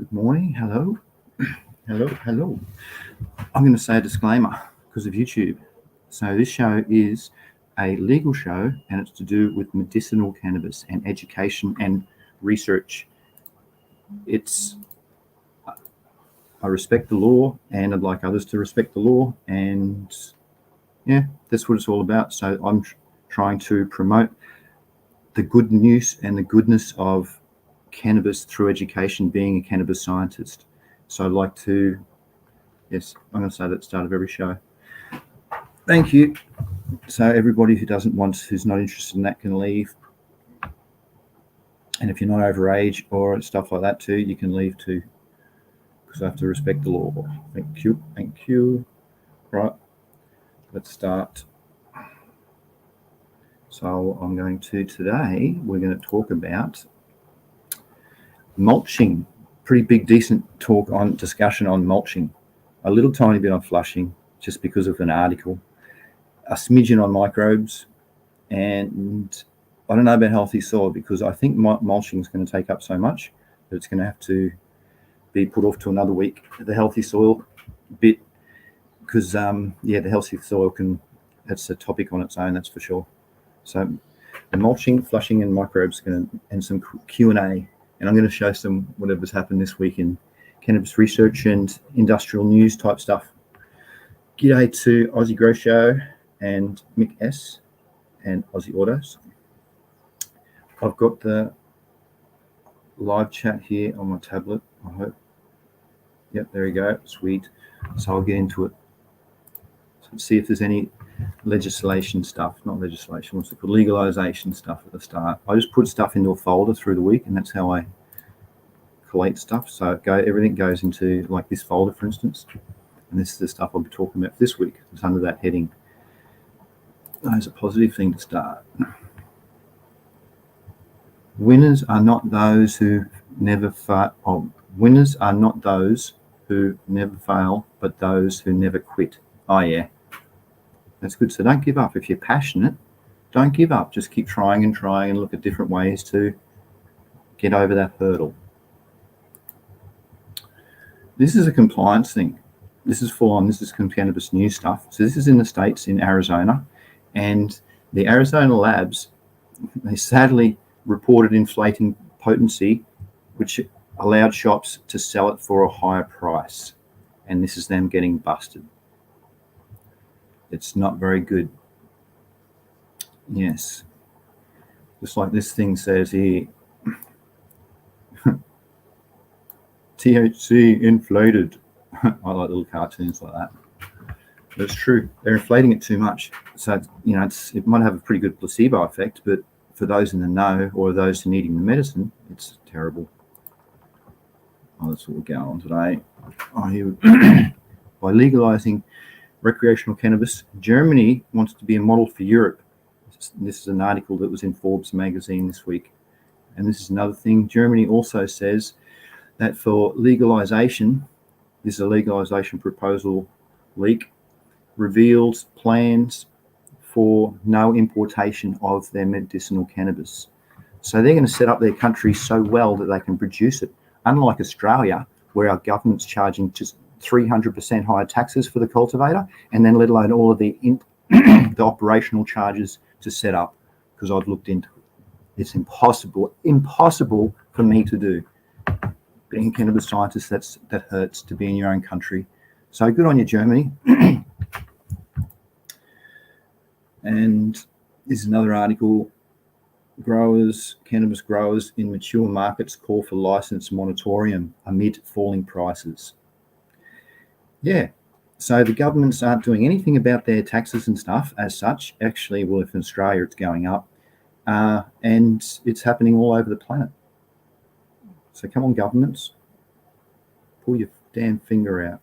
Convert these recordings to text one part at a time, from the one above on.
Good morning. Hello. Hello. I'm going to say a disclaimer because of YouTube. So this show is a legal show and it's to do with medicinal cannabis and education and research. I respect the law and I'd like others to respect the law, and yeah, that's what it's all about. So I'm trying to promote the good news and the goodness of cannabis through education, being a cannabis scientist. So I'd like to, yes, I'm going to say that at the start of every show. Thank you. So everybody who's not interested in that can leave. And if you're not over age or stuff like that too, you can leave too, because I have to respect the law. Thank you. Right, let's start. So today we're going to talk about mulching. Pretty big, decent discussion on mulching. A little tiny bit on flushing, just because of an article. A smidgen on microbes, and I don't know about healthy soil, because I think mulching is going to take up so much that it's going to have to be put off to another week. The healthy soil bit, because the healthy soil that's a topic on its own, that's for sure. So the mulching, flushing, and microbes and some Q&A. And I'm going to show some whatever's happened this week in cannabis research and industrial news type stuff. G'day to Aussie Grow Show and Mick S and Aussie Autos. I've got the live chat here on my tablet, I hope. Yep, there we go. Sweet. So I'll get into it. So let's see if there's any legalization stuff. Not legislation, what's it called? Legalization stuff at the start. I just put stuff into a folder through the week, and that's how I collate stuff. So everything goes into like this folder, for instance. And this is the stuff I'll be talking about this week. It's under that heading. That's a positive thing to start. Winners are not those who never fail. Winners are not those who never fail, but those who never quit. Oh yeah, that's good. So don't give up. If you're passionate, don't give up. Just keep trying and look at different ways to get over that hurdle. This is a compliance thing. This is full on. This is cannabis news stuff. So this is in the States, in Arizona, and the Arizona labs, they sadly reported inflating potency, which allowed shops to sell it for a higher price. And this is them getting busted. It's not very good. Yes. Just like this thing says here. THC inflated. I like little cartoons like that. But it's true. They're inflating it too much. So, it might have a pretty good placebo effect, but for those in the know or those who are needing the medicine, it's terrible. Oh, that's what we're going on today. By legalizing recreational cannabis, Germany wants to be a model for Europe. This is an article that was in Forbes magazine this week. And this is another thing. Germany also says that for legalization, this is a legalization proposal leak, reveals plans for no importation of their medicinal cannabis. So they're going to set up their country so well that they can produce it. Unlike Australia, where our government's charging just 300% higher taxes for the cultivator, and then let alone all of the operational charges to set up, because I've looked into it. It's impossible for me to do. Being a cannabis scientist, that hurts, to be in your own country. So good on you, Germany. And this is another article. Cannabis growers in mature markets call for license moratorium amid falling prices. Yeah, so the governments aren't doing anything about their taxes and stuff as such. Actually, well, if in Australia it's going up, and it's happening all over the planet. So come on, governments, pull your damn finger out.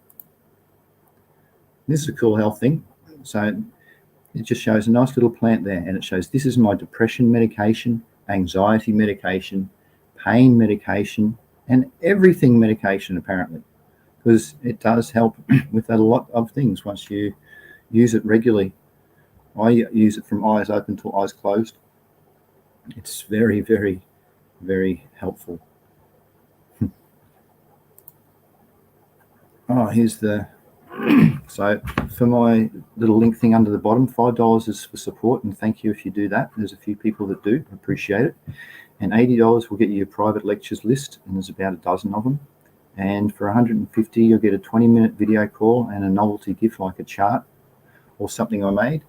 This is a cool health thing. So it just shows a nice little plant there, and it shows this is my depression medication, anxiety medication, pain medication, and everything medication, apparently, because it does help with a lot of things once you use it regularly. I use it from eyes open to eyes closed. It's very, very, very helpful. Oh, here's the, so for my little link thing under the bottom, $5 is for support, and thank you if you do that. There's a few people that do, appreciate it. And $80 will get you a private lectures list, and there's about a dozen of them. And for $150, you'll get a 20-minute video call and a novelty gift like a chart or something I made.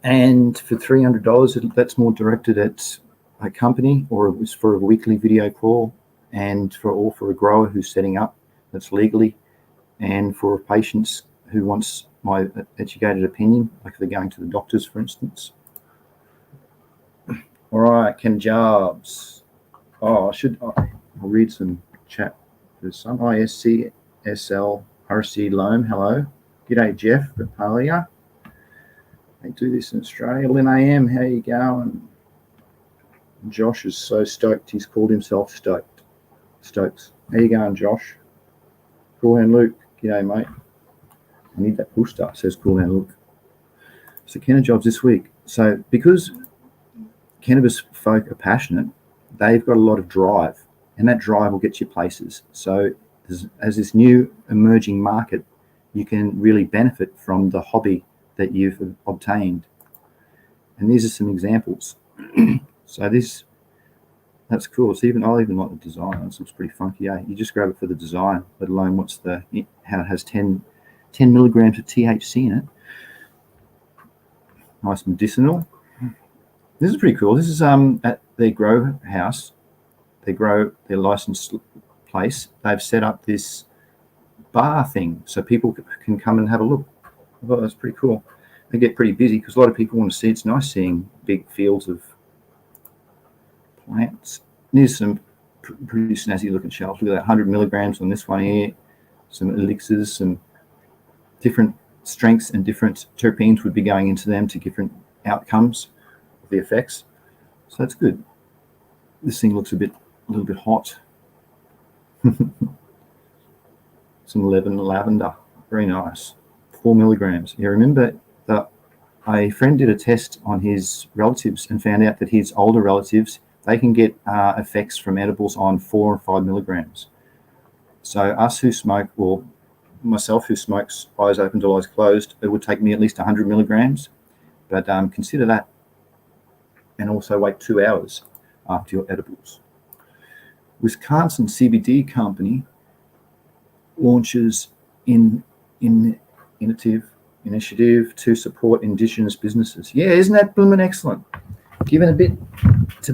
And for $300, that's more directed at a company, or it was for a weekly video call, and for a grower who's setting up, that's legally, and for patients who wants my educated opinion, like they're going to the doctors, for instance. All right, Ken Jobs. Oh, I'll read some chat. There's some ISCSL RC Loam. Hello. G'day, Jeff. Papalia. They do this in Australia. Lynn AM, how you going? Josh is so stoked. He's called himself Stokes. How you going, Josh? Cool Hand Luke. G'day, mate. I need that push start, says Cool Hand Luke. So Ken Jobs this week. So because cannabis folk are passionate, they've got a lot of drive, and that drive will get you places. So as this new emerging market, you can really benefit from the hobby that you've obtained. And these are some examples. So that's cool. So I even like the design. This looks pretty funky, eh? You just grab it for the design, let alone how it has 10 milligrams of THC in it. Nice medicinal. This is pretty cool. This is at their grow house. They grow their licensed place. They've set up this bar thing so people can come and have a look. I thought that's pretty cool. They get pretty busy because a lot of people want to see. It's nice seeing big fields of plants. Here's some pretty snazzy looking shelves. Look at that, 100 milligrams on this one here. Some elixirs, some different strengths and different terpenes would be going into them to different outcomes of the effects. So that's good. This thing looks a little bit hot. Some lavender, very nice. 4 milligrams. You remember that a friend did a test on his relatives and found out that his older relatives, they can get effects from edibles on 4 and 5 milligrams. So us who smoke, or myself who smokes eyes open to eyes closed, it would take me at least 100 milligrams. But consider that, and also wait 2 hours after your edibles. Wisconsin CBD company launches initiative to support Indigenous businesses. Yeah, isn't that blooming excellent? Giving a bit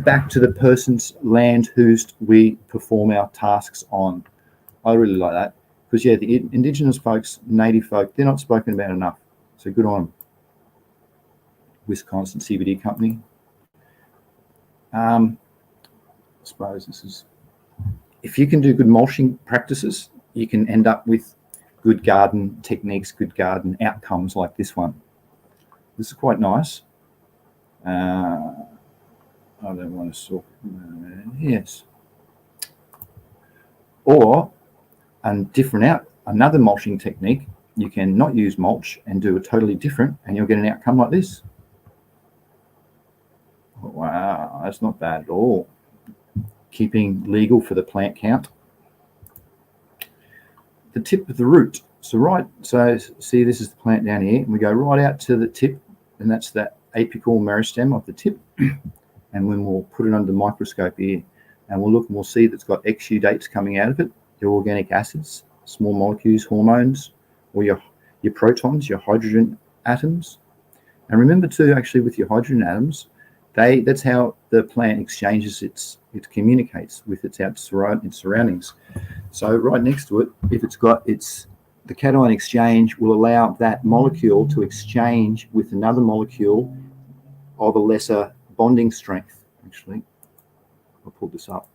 back to the person's land whose we perform our tasks on. I really like that because, yeah, the Indigenous folks, Native folk, they're not spoken about enough. So good on them. Wisconsin CBD company. I suppose this is, if you can do good mulching practices, you can end up with good garden techniques, good garden outcomes like this one. This is quite nice. I don't want to sort. Yes. Or another mulching technique, you can not use mulch and do a totally different, and you'll get an outcome like this. Wow, that's not bad at all. Keeping legal for the plant count. The tip of the root. So see, this is the plant down here, and we go right out to the tip, and that's that apical meristem of the tip. And when we'll put it under the microscope here, and we'll look and we'll see that it's got exudates coming out of it. They're organic acids, small molecules, hormones, or your protons, your hydrogen atoms. And remember too, actually, with your hydrogen atoms, that's how the plant exchanges it communicates with its surroundings. So right next to it, if it's got the cation exchange will allow that molecule to exchange with another molecule of a lesser bonding strength. Actually, I'll pull this up.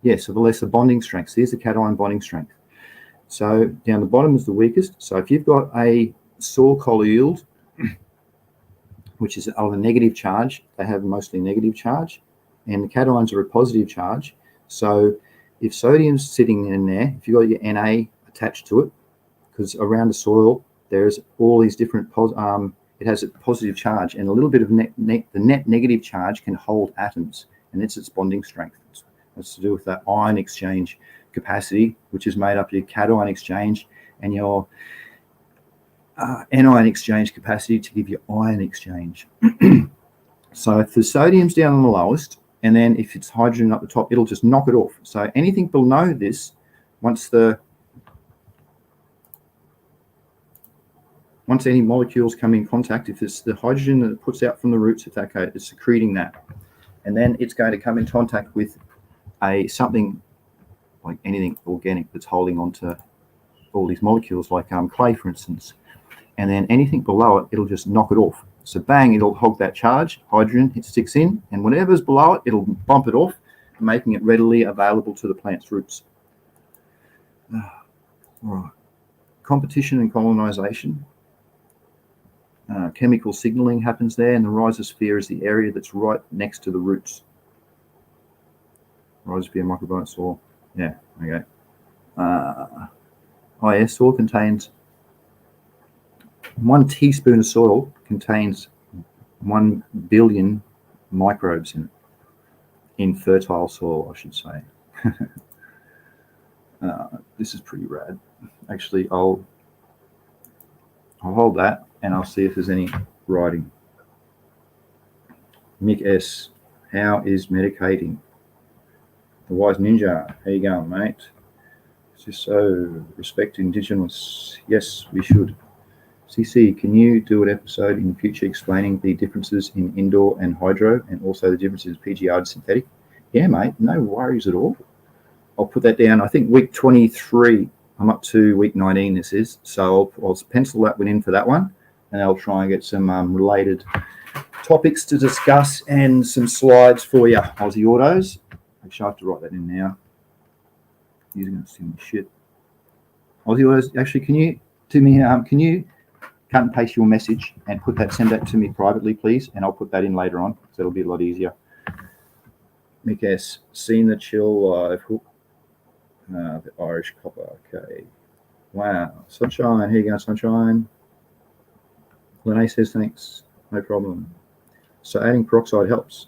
Yeah, so the lesser bonding strength. So here's the cation bonding strength. So down the bottom is the weakest. So if you've got a soil colloid, which is of a negative charge, they have mostly negative charge, and the cations are a positive charge. So if sodium's sitting in there, if you've got your Na attached to it, because around the soil there's all these different it has a positive charge, and a little bit of the net negative charge can hold atoms, and it's its bonding strength. It's to do with that ion exchange capacity, which is made up of your cation exchange and your anion exchange capacity to give you ion exchange. So if the sodium's down on the lowest, and then if it's hydrogen up the top, it'll just knock it off. So anything below this, once any molecules come in contact, if it's the hydrogen that it puts out from the roots, it's secreting that. And then it's going to come in contact with something like anything organic that's holding on to all these molecules, like clay, for instance. And then anything below it, it'll just knock it off. So bang, it'll hog that charge, hydrogen, it sticks in, and whatever's below it, it'll bump it off, making it readily available to the plant's roots. All right. Competition and colonization. Chemical signaling happens there, and the rhizosphere is the area that's right next to the roots. Rhizosphere, microbiome, soil. Yeah, okay. Yes, soil contains 1 teaspoon of soil contains 1 billion microbes in fertile soil, I should say. This is pretty rad. Actually, I'll hold that and I'll see if there's any writing. Mick S, how is medicating? The Wise Ninja, how you going, mate? Just so respect Indigenous. Yes, we should. CC, can you do an episode in the future explaining the differences in indoor and hydro, and also the differences PGR and synthetic? Yeah, mate, no worries at all. I'll put that down. I think week 23. I'm up to week 19. This is, so I'll pencil that one in for that one, and I'll try and get some related topics to discuss and some slides for you, Aussie Autos. Actually, I have to write that in now. He's going to send me shit. Aussie Autos. Actually, can you do me? Can you cut and paste your message and send that to me privately, please, and I'll put that in later on, because it'll be a lot easier. Mick S, seen the chill live hook. The Irish copper. Okay. Wow. Sunshine. Here you go, Sunshine. Lene says thanks. No problem. So adding peroxide helps.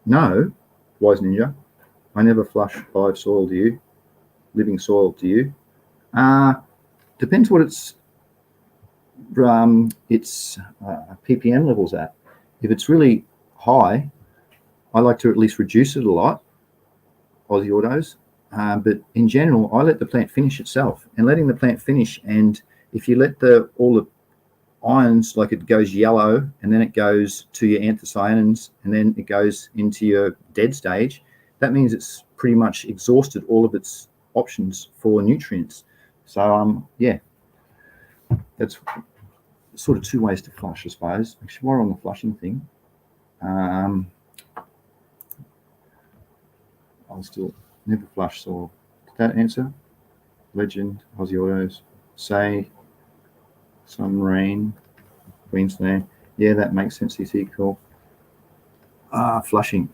No, Wise Ninja. I never flush live soil, do you? Living soil, do you? Depends what its ppm level's at. If it's really high, I like to at least reduce it a lot, Aussie Autos. But in general, I let the plant finish itself, and letting the plant finish. And if you let all the ions, like it goes yellow, and then it goes to your anthocyanins, and then it goes into your dead stage, that means it's pretty much exhausted all of its options for nutrients. So yeah, that's sort of 2 ways to flush, I suppose. Actually, while we're on the flushing thing, I'll still never flush soil. Did that answer? Legend, Aussie Autos. Say some rain, Queensland. Yeah, that makes sense. CC, cool. Flushing.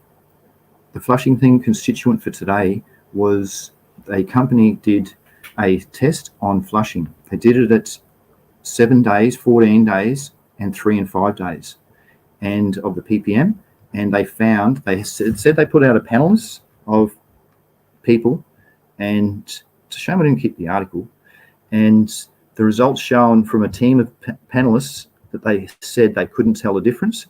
The flushing thing constituent for today was a company did a test on flushing. They did it at 7 days, 14 days, and 3 and 5 days, and of the ppm. And they found, they said they put out a panelist of people, and it's a shame I didn't keep the article. And the results shown from a team of panelists that they said they couldn't tell the difference.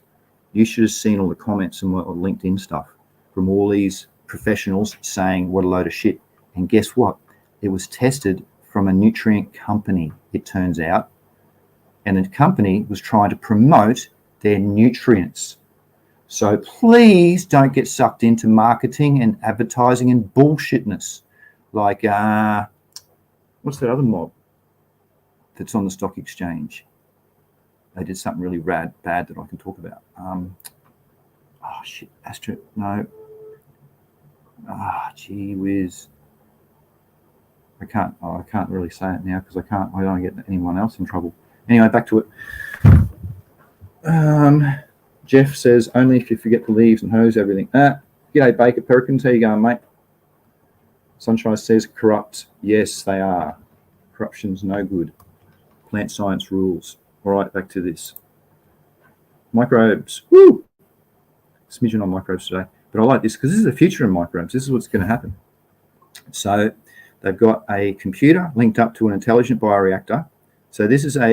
You should have seen all the comments and LinkedIn stuff from all these professionals saying what a load of shit. And guess what? It was tested from a nutrient company, it turns out. And the company was trying to promote their nutrients. So please don't get sucked into marketing and advertising and bullshitness. Like, what's that other mob that's on the stock exchange? They did something really bad that I can talk about. No. Gee whiz. I can't really say it now because I don't want to get anyone else in trouble. Anyway, back to it. Jeff says, only if you forget the leaves and hose everything. G'day, Baker Perkins. How you going, mate? Sunshine says, corrupt. Yes, they are. Corruption's no good. Plant science rules. All right, back to this. Microbes. Woo! Smidgen on microbes today. But I like this because this is the future of microbes. This is what's going to happen. So they've got a computer linked up to an intelligent bioreactor. So this is how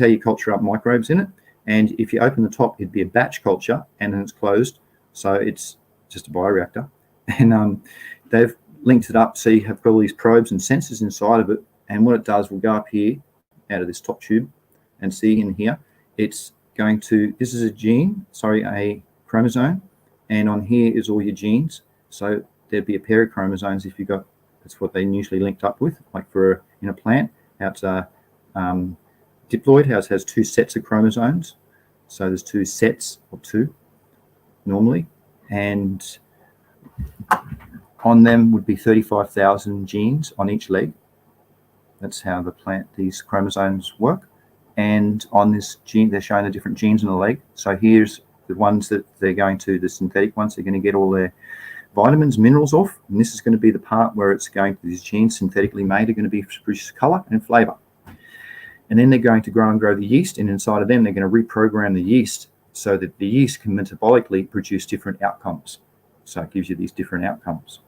you culture up microbes in it. And if you open the top, it'd be a batch culture, and then it's closed. So it's just a bioreactor. And they've linked it up so you have got all these probes and sensors inside of it. And what it does will go up here out of this top tube, and see in here, it's going to, this is a chromosome, and on here is all your genes. So there'd be a pair of chromosomes if you got, that's what they usually linked up with, like in a plant, how it's a diploid, how it has two sets of chromosomes. So there's two sets of two normally, and on them would be 35,000 genes on each leg. That's how these chromosomes work. And on this gene, they're showing the different genes in the leg. So here's the ones that they're going to, the synthetic ones, they're going to get all their vitamins, minerals off. And this is going to be the part where it's going to, these genes synthetically made are going to be produce color and flavor. And then they're going to grow the yeast, and inside of them, they're going to reprogram the yeast so that the yeast can metabolically produce different outcomes. So it gives you these different outcomes.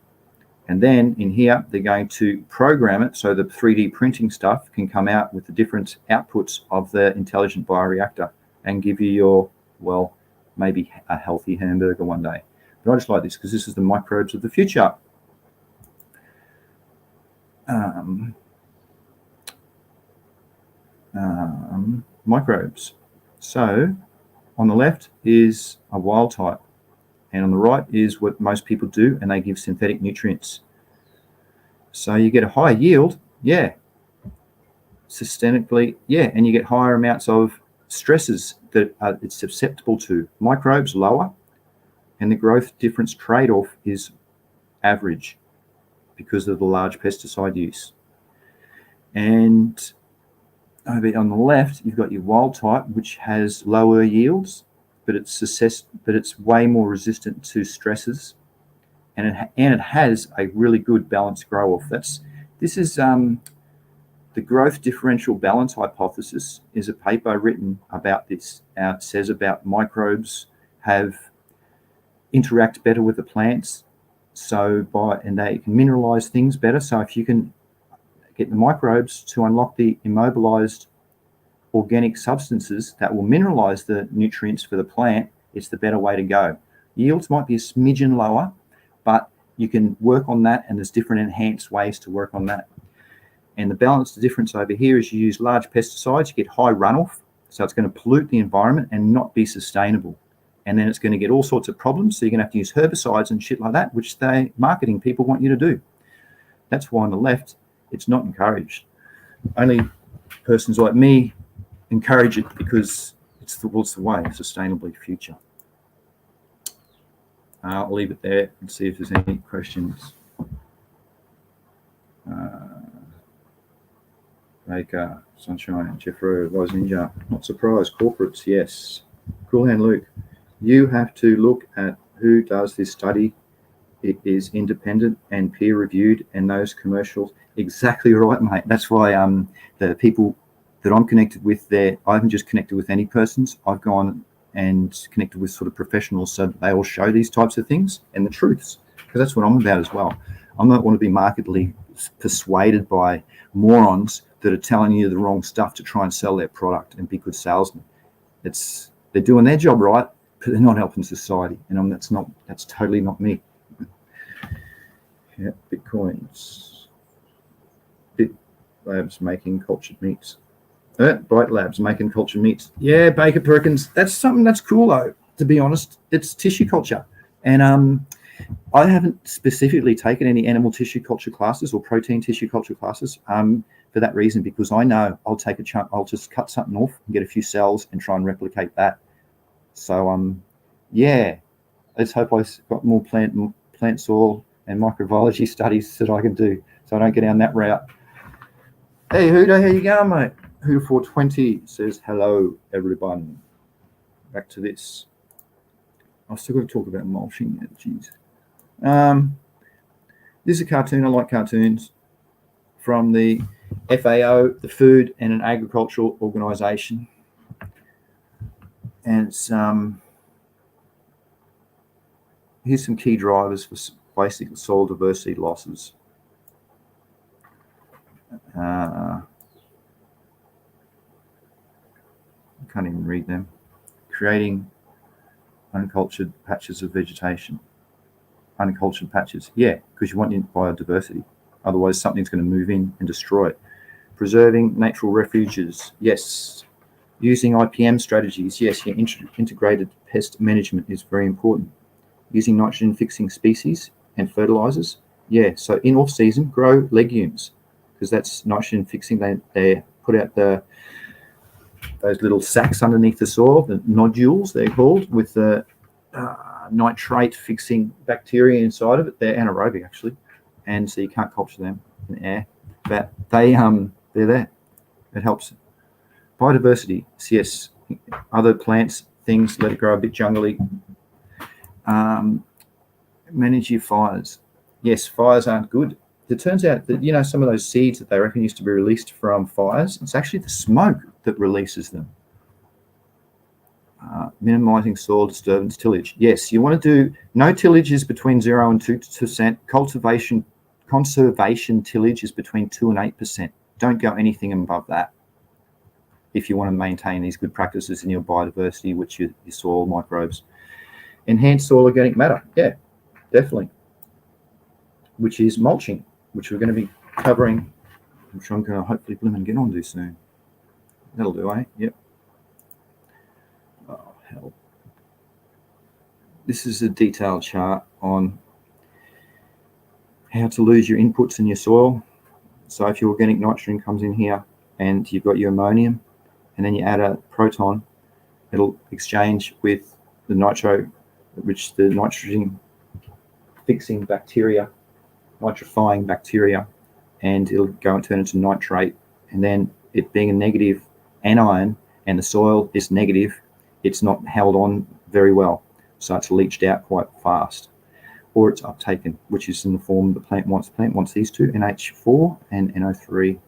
And then in here, they're going to program it so the 3D printing stuff can come out with the different outputs of the intelligent bioreactor and give you your, well, maybe a healthy hamburger one day. But I just like this because this is the microbes of the future. Microbes. So on the left is a wild type, and on the right is what most people do, and they give synthetic nutrients. So you get a higher yield, yeah, systemically, yeah, and you get higher amounts of stresses that it's susceptible to. Microbes lower, and the growth difference trade-off is average because of the large pesticide use. And over on the left, you've got your wild type, which has lower yields, but it's way more resistant to stresses, and it has a really good balanced grow off. This is the growth differential balance hypothesis is a paper written about this. It says about microbes interact better with the plants, and they can mineralize things better. So if you can get the microbes to unlock the immobilized organic substances that will mineralize the nutrients for the plant, it's the better way to go. Yields might be a smidgen lower, but you can work on that, and there's different enhanced ways to work on that. And the balance, the difference over here is you use large pesticides, you get high runoff, so it's going to pollute the environment and not be sustainable. And then it's going to get all sorts of problems, so you're going to have to use herbicides and shit like that, which marketing people want you to do. That's why on the left, it's not encouraged. Only persons like me encourage it because it's the way, sustainably future. I'll leave it there and see if there's any questions. Baker, Sunshine, Jeffro, Wise Ninja, not surprised. Corporates, yes. Cool Hand Luke, you have to look at who does this study. It is independent and peer reviewed, and those commercials. Exactly right, mate. That's why the people that I'm connected with there, I haven't just connected with any persons. I've gone and connected with sort of professionals so that they all show these types of things and the truths, because that's what I'm about as well. I don't want to be markedly persuaded by morons that are telling you the wrong stuff to try and sell their product and be good salesmen. They're doing their job right, but they're not helping society, and that's totally not me. Yeah, Bitcoins. Bit Labs making cultured meats. Bright Labs making cultured meats. Yeah, Baker Perkins. That's something that's cool though, to be honest. It's tissue culture. And I haven't specifically taken any animal tissue culture classes or protein tissue culture classes for that reason, because I know I'll take a chunk, I'll just cut something off and get a few cells and try and replicate that. So yeah, let's hope I've got more plant soil and microbiology studies that I can do, so I don't get down that route. Hey Huda, how you going, mate? Huda420 says hello everyone. Back to this. I've still got to talk about mulching yet, geez. This is a cartoon. I like cartoons, from the FAO, the Food and an Agricultural Organization, and it's Here's some key drivers for basic soil diversity losses. I can't even read them. Creating uncultured patches of vegetation. Uncultured patches, yeah, because you want biodiversity. Otherwise, something's going to move in and destroy it. Preserving natural refuges, yes. Using IPM strategies, yes. Your integrated pest management is very important. Using nitrogen-fixing species and fertilizers, yeah. So in off-season, grow legumes because that's nitrogen-fixing. They put out those little sacs underneath the soil, the nodules they're called, with the nitrate-fixing bacteria inside of it. They're anaerobic actually, and so you can't culture them in air. But they're there. It helps. Biodiversity, yes. Other plants, things, let it grow a bit jungly. Manage your fires. Yes, fires aren't good. It turns out that, some of those seeds that they reckon used to be released from fires, it's actually the smoke that releases them. Minimizing soil disturbance tillage. Yes, you want to do no tillage is between 0 and 2%. Conservation tillage is between 2 and 8%. Don't go anything above that if you want to maintain these good practices in your biodiversity, which your soil microbes. Enhance soil organic matter. Yeah, definitely. Which is mulching, which we're going to be covering, which I'm going to hopefully get on to soon. That'll do, eh? Yep. Oh, hell. This is a detailed chart on how to lose your inputs in your soil. So if your organic nitrogen comes in here and you've got your ammonium and then you add a proton, it'll exchange with the the nitrogen fixing bacteria, nitrifying bacteria, and it'll go and turn into nitrate. And then it being a negative anion and the soil is negative, it's not held on very well. So it's leached out quite fast, or it's uptaken, which is in the form the plant wants. The plant wants these two, NH4 and NO3.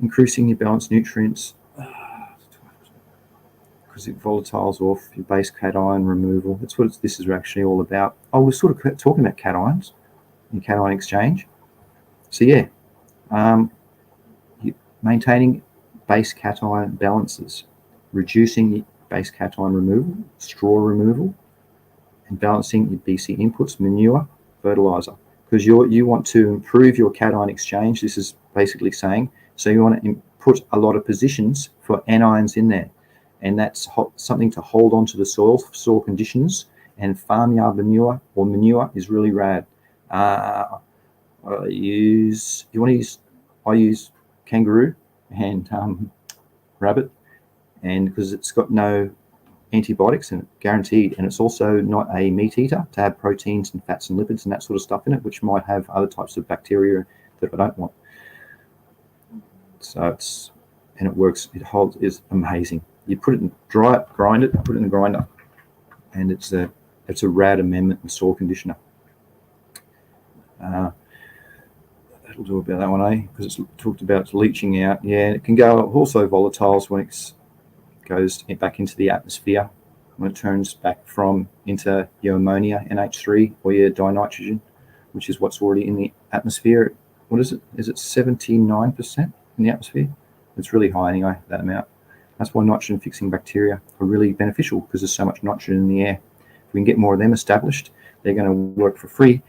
Increasing your balanced nutrients, because it volatiles off your base cation removal. That's what this is actually all about. Oh, we're sort of talking about cations and cation exchange. So yeah, maintaining base cation balances, reducing base cation removal, straw removal, and balancing your BC inputs, manure, fertilizer, because you want to improve your cation exchange. This is basically saying, so you want to put a lot of positions for anions in there, and that's something to hold on to the soil conditions. And farmyard manure is really rad. I use kangaroo and rabbit, and because it's got no antibiotics in it, guaranteed, and it's also not a meat eater to have proteins and fats and lipids and that sort of stuff in it, which might have other types of bacteria that I don't want. So it works. It's amazing. You put it in, dry it, grind it, put it in the grinder, and it's a rad amendment and soil conditioner. That'll do about that one, eh? Because it's talked about leaching out. Yeah, it can go also volatiles when it goes back into the atmosphere, when it turns back into your ammonia, NH3, or your dinitrogen, which is what's already in the atmosphere. What is it? Is it 79% in the atmosphere? It's really high anyway, that amount. That's why nitrogen-fixing bacteria are really beneficial, because there's so much nitrogen in the air. If we can get more of them established, they're going to work for free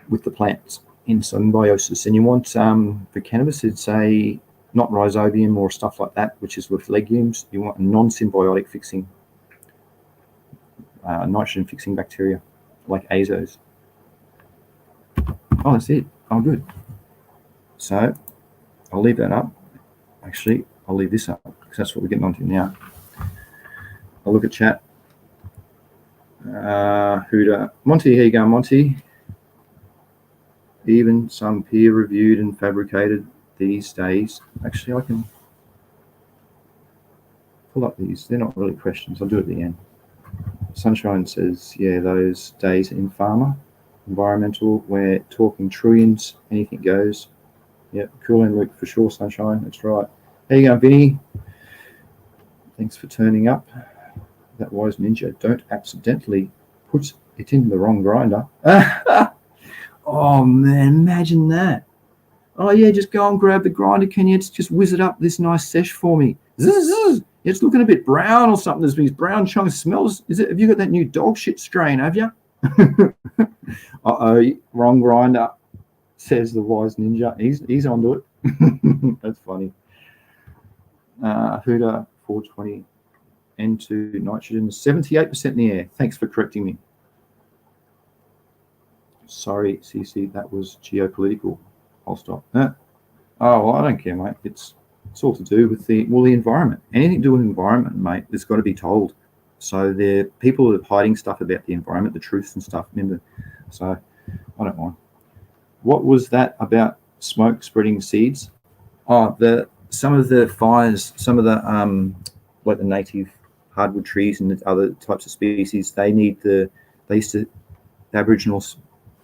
with the plants in symbiosis. And you want, for cannabis, it's not rhizobium or stuff like that, which is with legumes. You want a non-symbiotic fixing, nitrogen-fixing bacteria, like azos. Oh, that's it. Oh, good. So I'll leave that up. Actually, I'll leave this up, because that's what we're getting onto now. I'll look at chat. Huda. Monty, here you go, Monty. Even some peer-reviewed and fabricated these days. Actually, I can pull up these. They're not really questions. I'll do it at the end. Sunshine says, yeah, those days in pharma, environmental, we're talking trillions, anything goes. Yep, cool and Luke for sure, Sunshine. That's right. There you go, Vinny. Thanks for turning up. that wise ninja, don't accidentally put it in the wrong grinder. Oh man, imagine that. Oh yeah, just go and grab the grinder. Can you just whiz it up this nice sesh for me? Zzz. It's looking a bit brown or something. There's these brown chunks. Smells. Is it? Have you got that new dog shit strain? Have you? Uh-oh, wrong grinder, says the wise ninja. He's onto it. That's funny. Huda 420 N2 nitrogen 78% in the air. Thanks for correcting me. Sorry, CC, that was geopolitical. I'll stop. Oh, well, I don't care, mate. It's all to do with the environment. Anything to do with the environment, mate, it's got to be told. So there are people that are hiding stuff about the environment, the truths and stuff. Remember, so I don't mind. What was that about smoke spreading seeds? Oh, some of the fires, some of the like the native hardwood trees and the other types of species, the Aboriginals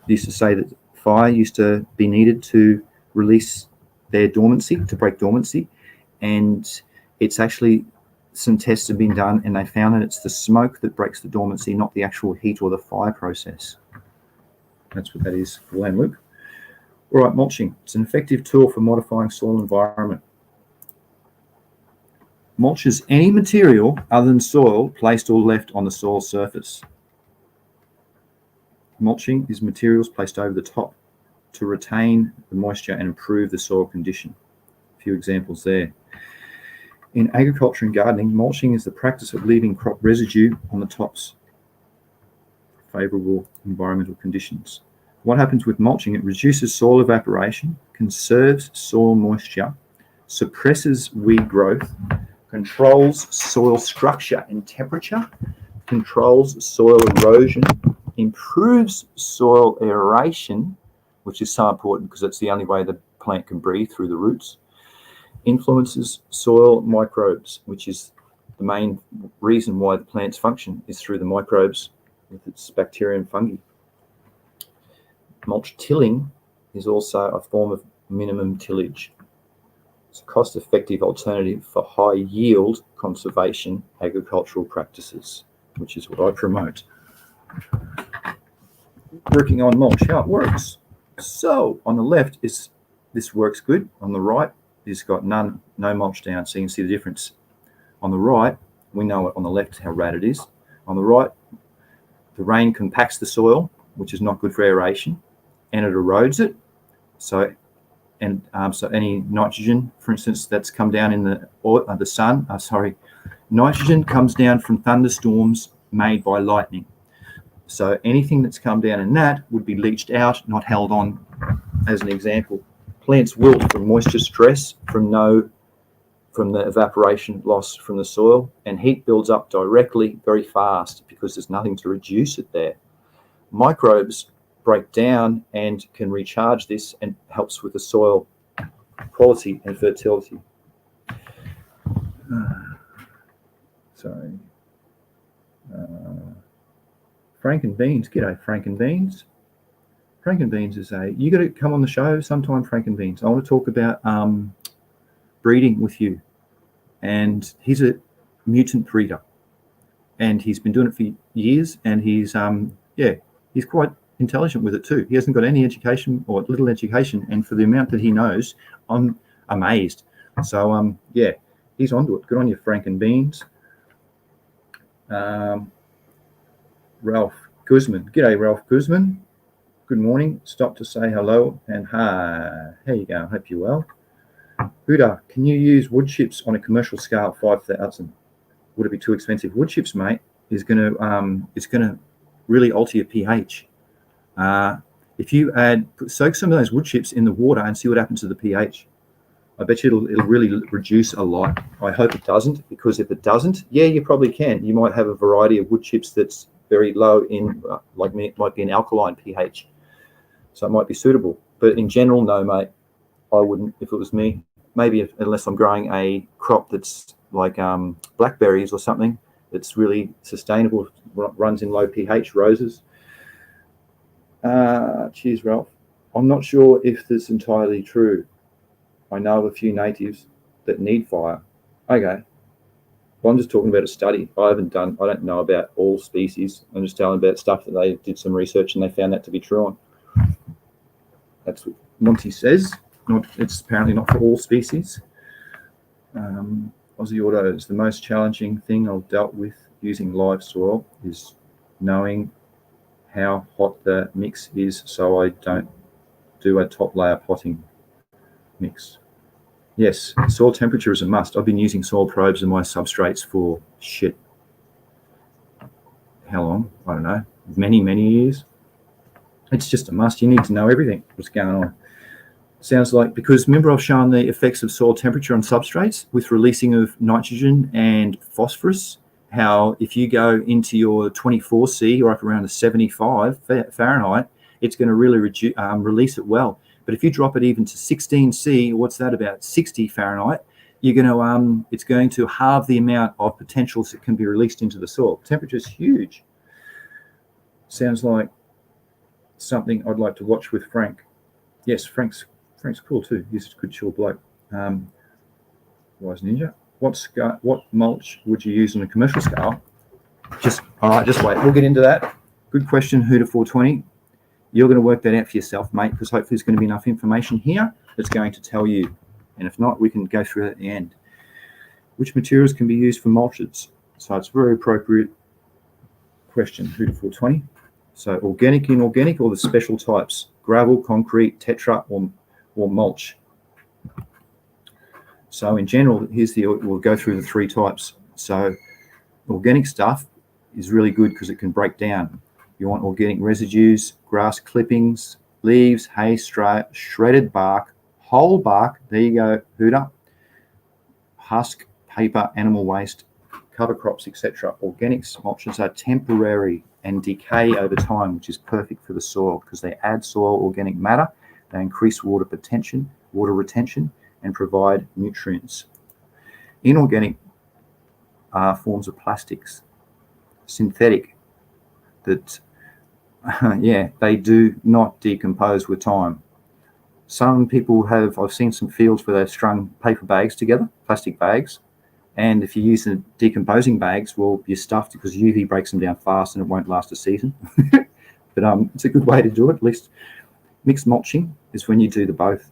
used to say that fire used to be needed to release their dormancy, to break dormancy, and it's actually, some tests have been done and they found that it's the smoke that breaks the dormancy, not the actual heat or the fire process. That's what that is for land, Luke. All right, mulching. It's an effective tool for modifying soil environment. Mulch is any material other than soil placed or left on the soil surface. Mulching is materials placed over the top to retain the moisture and improve the soil condition. A few examples there. In agriculture and gardening, mulching is the practice of leaving crop residue on the tops for favourable environmental conditions. What happens with mulching? It reduces soil evaporation, conserves soil moisture, suppresses weed growth, controls soil structure and temperature, controls soil erosion, improves soil aeration, which is so important because it's the only way the plant can breathe, through the roots, influences soil microbes, which is the main reason why the plants function, is through the microbes with its bacteria and fungi. Mulch tilling is also a form of minimum tillage. It's a cost-effective alternative for high-yield conservation agricultural practices, which is what I promote. Working on mulch, how it works. So on the left is, this works good. On the right, it's got no mulch down, so you can see the difference. On the right, we know it. On the left how rad it is. On the right, the rain compacts the soil, which is not good for aeration, and it erodes it. So any nitrogen, for instance, that's come down in the sun, nitrogen comes down from thunderstorms made by lightning. So anything that's come down in that would be leached out, not held on. As an example, plants wilt from moisture stress, from the evaporation loss from the soil, and heat builds up directly very fast because there's nothing to reduce it there. Microbes break down and can recharge this and helps with the soil quality and fertility. Franken Beans, g'day Franken Beans. Franken Beans is you got to come on the show sometime, Franken Beans. I want to talk about breeding with you. And he's a mutant breeder, and he's been doing it for years, and he's quite intelligent with it too. He hasn't got any education or little education, and for the amount that he knows, I'm amazed. So he's onto it. Good on you, Franken Beans. Ralph Guzman. G'day, Ralph Guzman. Good morning. Stop to say hello and hi. How you going? Hope you're well. Huda, can you use wood chips on a commercial scale, 5,000? Would it be too expensive? Wood chips, mate, is it's gonna really alter your pH. If you soak some of those wood chips in the water and see what happens to the pH, I bet you it'll really reduce a lot. I hope it doesn't, because if it doesn't, yeah, you probably can. You might have a variety of wood chips that's very low in, like me, it might be an alkaline pH, so it might be suitable. But in general, no, mate, I wouldn't. If it was me, maybe unless I'm growing a crop that's like blackberries or something that's really sustainable, runs in low pH, roses. Cheers, Ralph. I'm not sure if this is entirely true. I know of a few natives that need fire. Okay. Well, I'm just talking about a study. I don't know about all species. I'm just telling about stuff that they did some research and they found that to be true on. That's what Monty says. It's apparently not for all species. Aussie Autos, the most challenging thing I've dealt with using live soil is knowing how hot the mix is so I don't do a top layer potting mix. Yes, soil temperature is a must. I've been using soil probes in my substrates for how long? I don't know, many years. It's just a must. You need to know everything what's going on. Sounds like, because remember I've shown the effects of soil temperature on substrates with releasing of nitrogen and phosphorus, how if you go into your 24C or up around a 75 Fahrenheit, it's going to really release it well. But if you drop it even to 16C, what's that, about 60 Fahrenheit, you're going to it's going to halve the amount of potentials that can be released into the soil. Temperature is huge. Sounds like something I'd like to watch with Frank. Yes, Frank's cool too. He's a good chill bloke. Wise Ninja. What mulch would you use on a commercial scale? Just wait. We'll get into that. Good question, Hooter 420. You're going to work that out for yourself, mate, because hopefully there's going to be enough information here that's going to tell you. And if not, we can go through it at the end. Which materials can be used for mulches? So it's a very appropriate question, Hooter 420. So organic, inorganic, or the special types? Gravel, concrete, tetra, or mulch. So in general, we'll go through the three types. So organic stuff is really good because it can break down. You want organic residues, grass clippings, leaves, hay, shredded bark, whole bark, there you go, Hooter, husk, paper, animal waste, cover crops, etc. Organic mulches are temporary and decay over time, which is perfect for the soil because they add soil organic matter, they increase water retention, and provide nutrients. Inorganic are forms of plastics, synthetic, that they do not decompose with time. Some people I've seen some fields where they've strung paper bags together, plastic bags, and if you use the decomposing bags, well, you're stuffed because UV breaks them down fast and it won't last a season. But it's a good way to do it, at least. Mixed mulching is when you do the both.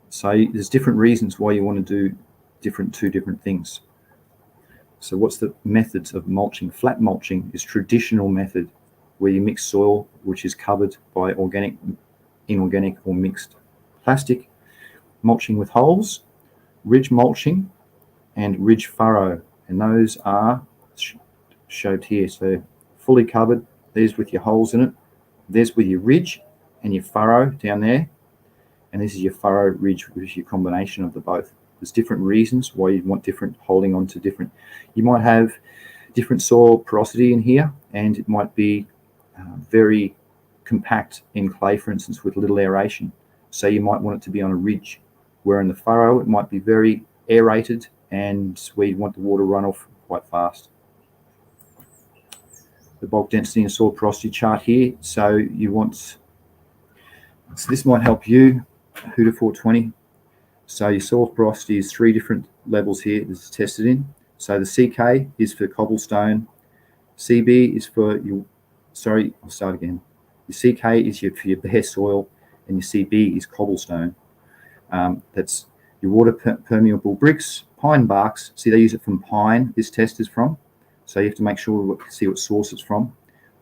So there's different reasons why you want to do two different things. So what's the methods of mulching? Flat mulching is traditional method where you mix soil which is covered by organic, inorganic, or mixed. Plastic mulching with holes, ridge mulching, and ridge furrow, and those are showed here. So fully covered, there's with your holes in it, there's with your ridge and your furrow down there, and this is your furrow ridge, which is your combination of the both. There's different reasons why you want different, holding on to different. You might have different soil porosity in here, and it might be very compact in clay, for instance, with little aeration. So you might want it to be on a ridge, where in the furrow it might be very aerated and where you want the water runoff quite fast. The bulk density and soil porosity chart here. So this might help you, Hooter 420. So your soil porosity is 3 different levels here. This is tested in. So the CK is for cobblestone. CB is for your, I'll start again. Your CK is for your bare soil, and your CB is cobblestone. That's your water permeable bricks, pine barks. See, they use it from pine. This test is from. So you have to make sure see what source it's from.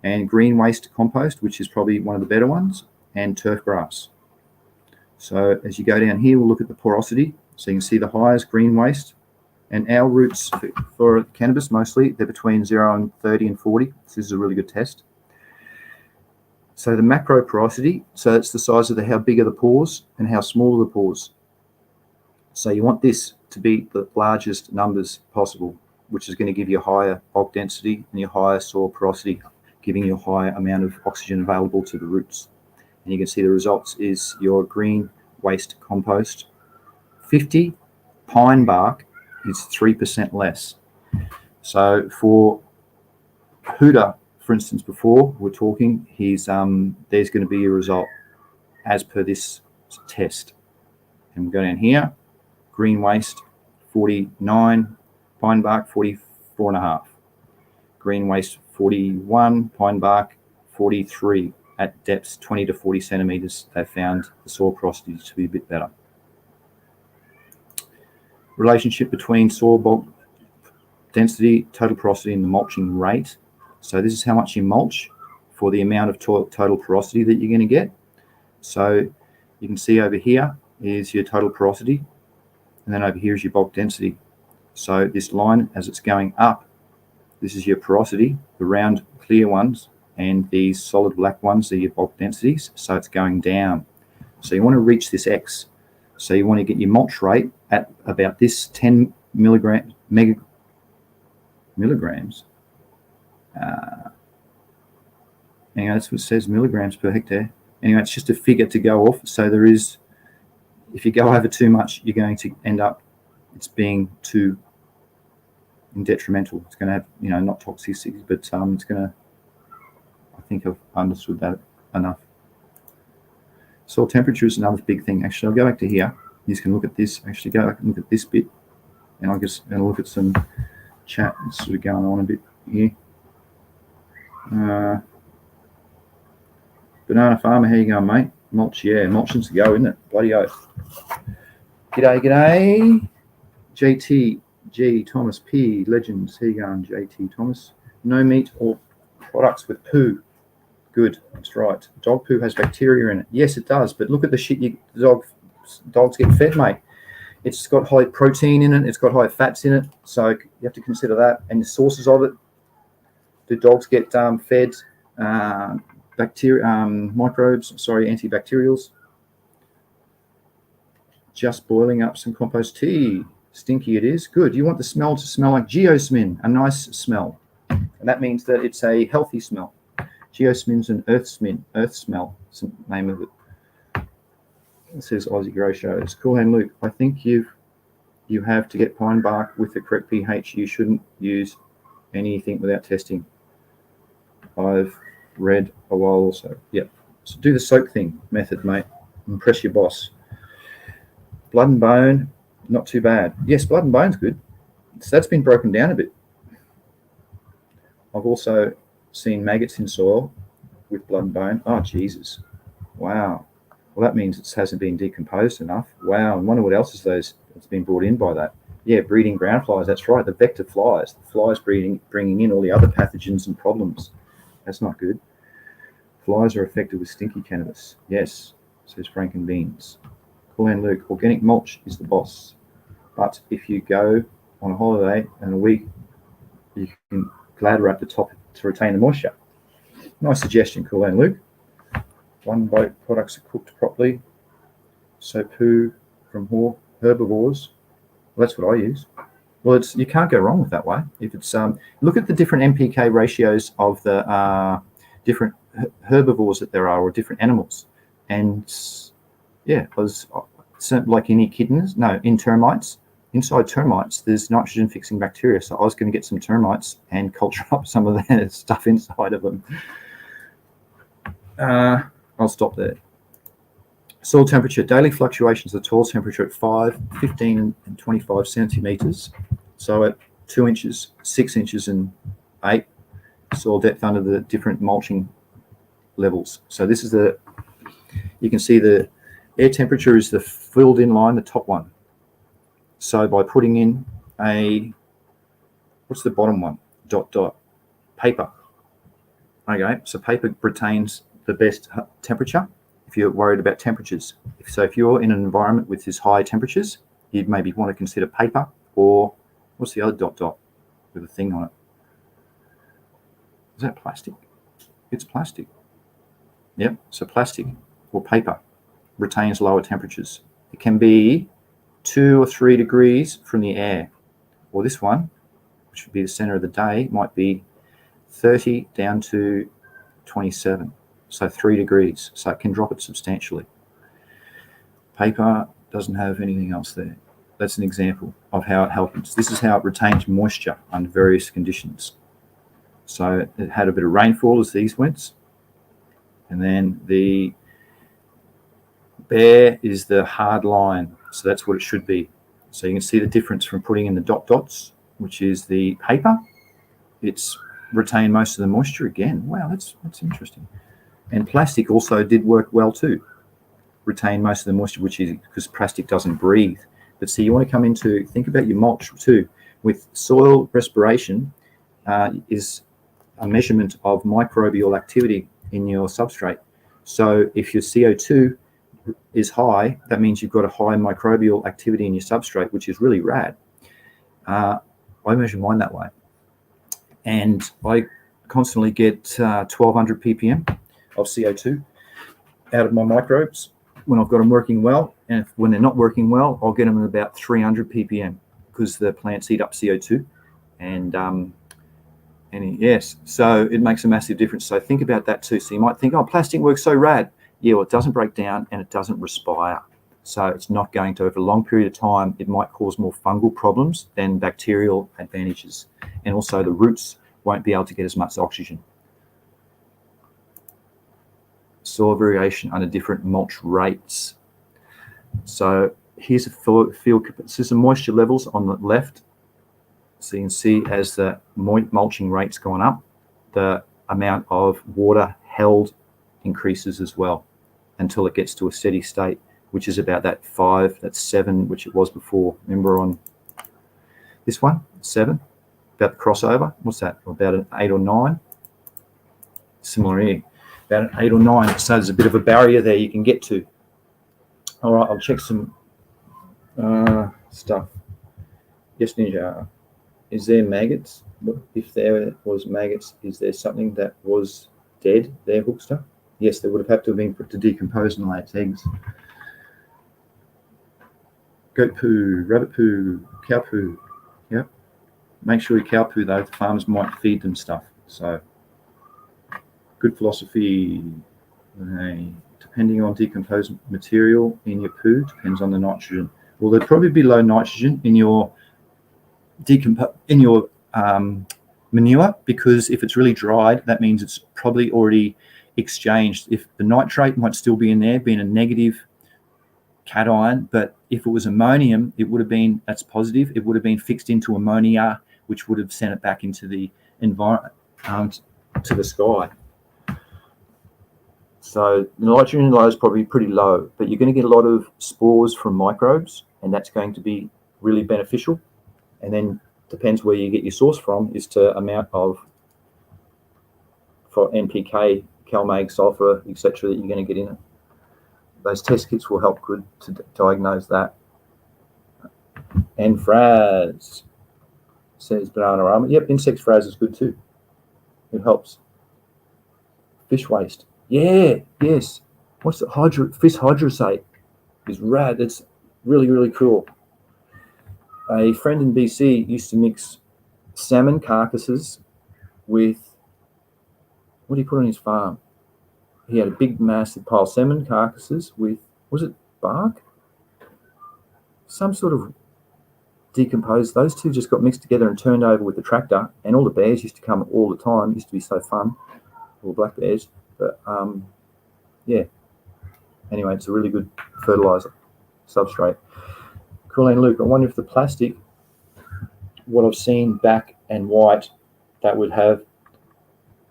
And green waste compost, which is probably one of the better ones, and turf grass. So as you go down here, we'll look at the porosity. So you can see the highest green waste, and our roots for cannabis mostly, they're between 0 and 30 and 40. This is a really good test. So the macro porosity, so that's the size of how big are the pores and how small are the pores. So you want this to be the largest numbers possible, which is going to give you a higher bulk density and your higher soil porosity, giving you a higher amount of oxygen available to the roots. And you can see the results is your green waste compost. 50 pine bark is 3% less. So for Hooter, for instance, before we're talking, there's going to be a result as per this test. And we go down here, green waste, 49, pine bark 44.5, green waste 41, pine bark 43. At depths 20 to 40 centimeters, they found the soil porosity to be a bit better. Relationship between soil bulk density, total porosity, and the mulching rate. So this is how much you mulch for the amount of total porosity that you're going to get. So you can see over here is your total porosity, and then over here is your bulk density. So this line, as it's going up, this is your porosity, the round clear ones, and these solid black ones are your bulk densities. So it's going down. So you want to reach this X. So you want to get your mulch rate at about this 10 milligrams. Anyway, that's what it says, milligrams per hectare. Anyway, it's just a figure to go off. So there is, if you go over too much, you're going to end up, it's being too detrimental. It's going to have, not toxicity, but it's going to, I think I've understood that enough. Soil temperature is another big thing. Actually, I'll go back to here. You can look at this. Actually, go back and look at this bit. And I'm just going to look at some chat that's sort of going on a bit here. Banana Farmer, how you going, mate? Mulch, yeah, mulching's the go, isn't it? Bloody oath. G'day. JT, G, Thomas, P, Legends, how you going, JT, Thomas? No meat or products with poo. Good, that's right. Dog poo has bacteria in it. Yes, it does, but look at the shit dogs get fed, mate. It's got high protein in it. It's got high fats in it. So you have to consider that. And the sources of it. Do dogs get fed antibacterials? Just boiling up some compost tea. Stinky it is. Good. You want the smell to smell like geosmin, a nice smell. And that means that it's a healthy smell. Geosmin's an earth smell. It's the name of it. It says Aussie Grow Shows. Cool Hand Luke, I think you have to get pine bark with the correct pH. You shouldn't use anything without testing. I've read a while also. Yep. So do the soak thing method, mate. Impress your boss. Blood and bone, not too bad. Yes, blood and bone's good. So that's been broken down a bit. I've also seen maggots in soil with blood and bone. Oh, Jesus. Wow. Well, that means it hasn't been decomposed enough. Wow. And wonder what else is that's been brought in by that. Yeah, breeding ground flies. That's right. The vector flies. The flies bringing in all the other pathogens and problems. That's not good. Flies are affected with stinky cannabis. Yes, says Frank and Beans. Cool and Luke. Organic mulch is the boss. But if you go on a holiday and a week, you can ladder up the top to retain the moisture. Nice suggestion, Cool and Luke. One boat products are cooked properly. So poo from herbivores. Well, that's what I use. Well, you can't go wrong with that way. If it's look at the different NPK ratios of the different herbivores that there are, or different animals, and yeah, because like in termites, inside termites, there's nitrogen fixing bacteria. So I was going to get some termites and culture up some of that stuff inside of them. I'll stop there. Soil temperature, daily fluctuations of soil temperature at 5, 15, and 25 centimeters. So at 2 inches, 6 inches, and 8, soil depth under the different mulching levels. So this is you can see the air temperature is the filled in line, the top one. So by putting in what's the bottom one? ... Paper. Okay, so paper retains the best temperature if you're worried about temperatures. So if you're in an environment with this high temperatures, you'd maybe want to consider paper, or what's the other ... with a thing on it? Is that plastic? It's plastic. Yep, so plastic or paper retains lower temperatures. It can be 2 or 3 degrees from the air. Or this one, which would be the center of the day, might be 30 down to 27. So 3 degrees. So it can drop it substantially. Paper doesn't have anything else there. That's an example of how it happens. This is how it retains moisture under various conditions. So it had a bit of rainfall as these went. And then the bare is the hard line. So that's what it should be. So you can see the difference from putting in the dot dots, which is the paper. It's retained most of the moisture again. Wow, that's interesting. And plastic also did work well too. Retain most of the moisture, which is because plastic doesn't breathe. But see, you want to come into, think about your mulch too. With soil respiration is a measurement of microbial activity in your substrate. So if your CO2 is high, that means you've got a high microbial activity in your substrate, which is really rad. I measure mine that way. And I constantly get 1200 ppm of CO2 out of my microbes when I've got them working well. And when they're not working well, I'll get them at about 300 ppm because the plants eat up CO2. And yes, so it makes a massive difference. So think about that too. So you might think, oh, plastic works so rad. Yeah, well, it doesn't break down and it doesn't respire. So it's not going to, over a long period of time, it might cause more fungal problems than bacterial advantages. And also the roots won't be able to get as much oxygen. Soil variation under different mulch rates. So here's a field, this is the moisture levels on the left. So you can see as the mulching rate's gone up, the amount of water held increases as well until it gets to a steady state, which is about that 5, that's 7, which it was before. Remember on this one, 7, about the crossover. What's that? About an 8 or 9. Similar here, about an 8 or 9. So there's a bit of a barrier there you can get to. All right, I'll check some stuff. Yes, Ninja. Is there maggots? If there was maggots, is there something that was dead there, Hookster? Yes, there would have had to have been put to decompose and lay its eggs. Goat poo, rabbit poo, cow poo. Yep. Make sure your cow poo, though, the farmers might feed them stuff. So, good philosophy. Depending on decomposed material in your poo, depends on the nitrogen. Well, there'd probably be low nitrogen in your manure, because if it's really dried, that means it's probably already exchanged. If the nitrate might still be in there, being a negative cation, but if it was ammonium, it would have been, that's positive, it would have been fixed into ammonia, which would have sent it back into the environment, to the sky. So the nitrogen low is probably pretty low, but you're going to get a lot of spores from microbes, and that's going to be really beneficial. And then depends where you get your source from is to amount of for NPK, CalMag, sulfur, etc. that you're going to get in it. Those test kits will help good to diagnose that. And Fraz says banana armor. Yep, insect Fraz is good too. It helps. Fish waste. Yeah, yes. What's the fish hydrosate? Is rad. It's really, really cool. A friend in BC used to mix salmon carcasses with, what do you put on his farm? He had a big massive pile of salmon carcasses with, was it bark? Some sort of decomposed. Those two just got mixed together and turned over with the tractor, and all the bears used to come all the time. It used to be so fun, all the black bears. But yeah, anyway, it's a really good fertilizer substrate. Colleen Luke, I wonder if the plastic, what I've seen black and white, that would have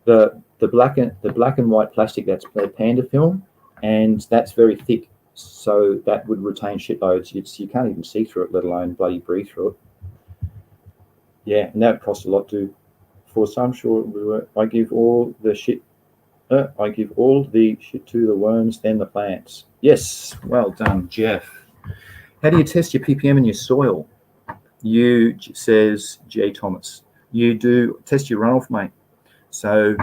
the black and white plastic, that's the panda film, and that's very thick, so that would retain shitloads. You can't even see through it, let alone bloody breathe through it. Yeah, and that costs a lot too. For some, sure, I give all the shit to the worms, then the plants. Yes, well done, Jeff. How do you test your ppm in your soil? You, says J. Thomas, you do test your runoff, mate. So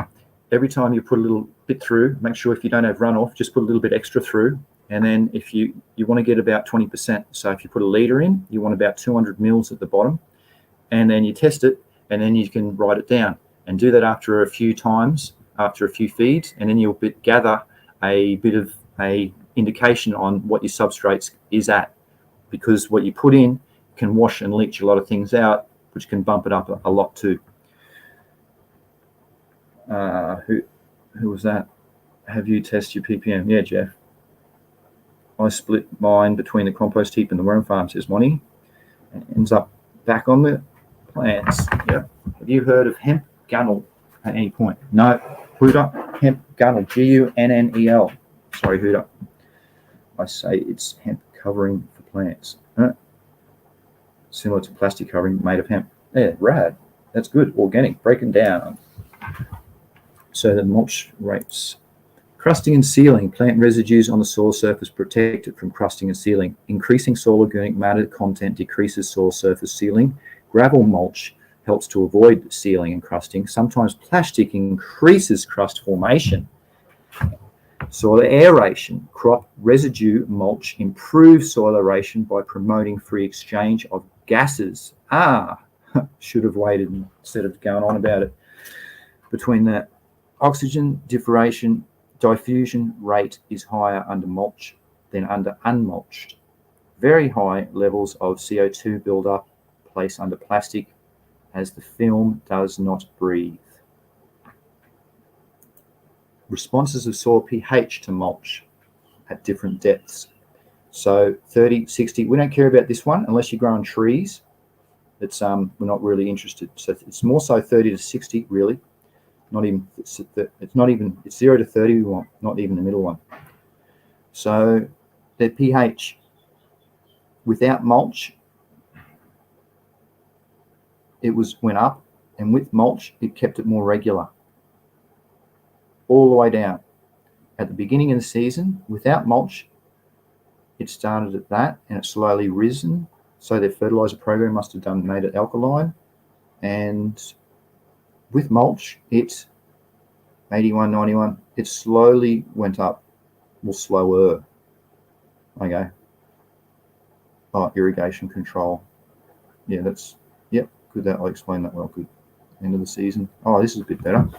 every time you put a little bit through, make sure if you don't have runoff, just put a little bit extra through. And then if you want to get about 20%. So if you put a litre in, you want about 200 mils at the bottom. And then you test it, and then you can write it down. And do that after a few times, after a few feeds, and then you'll gather a bit of a indication on what your substrates is at. Because what you put in can wash and leach a lot of things out, which can bump it up a lot too. Who was that? Have you tested your ppm? Yeah, Jeff. I split mine between the compost heap and the worm farm, says Monty. and it ends up back on the plants. Yeah. Have you heard of hemp gunnel at any point? No. Hooter, hemp gunnel, Gunnel. Sorry, Hooter. I say it's hemp covering for plants. Similar to plastic covering made of hemp. Yeah, rad. That's good. Organic. Breaking down. So the mulch rates. Crusting and sealing. Plant residues on the soil surface protect it from crusting and sealing. Increasing soil organic matter content decreases soil surface sealing. Gravel mulch helps to avoid sealing and crusting. Sometimes plastic increases crust formation. Soil aeration. Crop residue mulch improves soil aeration by promoting free exchange of gases. Should have waited instead of going on about it. Between that, oxygen diffusion rate is higher under mulch than under unmulched. Very high levels of CO2 buildup place under plastic as the film does not breathe. Responses of soil pH to mulch at different depths. So 30, 60, we don't care about this one unless you're growing trees. It's we're not really interested. So it's more so 30 to 60 really. Not even it's 0 to 30 we want, not even the middle one. So the pH without mulch it went up, and with mulch it kept it more regular. All the way down. At the beginning of the season, without mulch, it started at that and it slowly risen. So their fertilizer program must have made it alkaline. And with mulch, it's 81, 91. It slowly went up, or slower. Okay. Oh, irrigation control. Yeah, that's, yep, good. I'll explain that well. Good. End of the season. Oh, this is a bit better.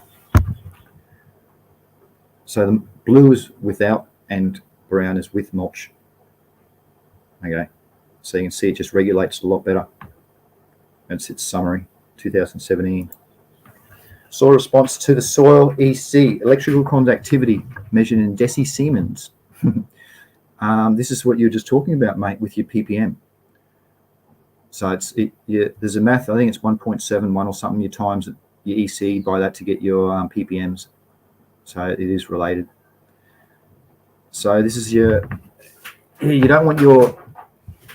So the blue is without and brown is with mulch. Okay. So you can see it just regulates a lot better. That's its summary, 2017. Soil response to the soil EC, electrical conductivity measured in decisiemens. This is what you were just talking about, mate, with your ppm. So there's a math, I think it's 1.71 or something, you times your EC by that to get your ppms. So it is related. So this is you don't want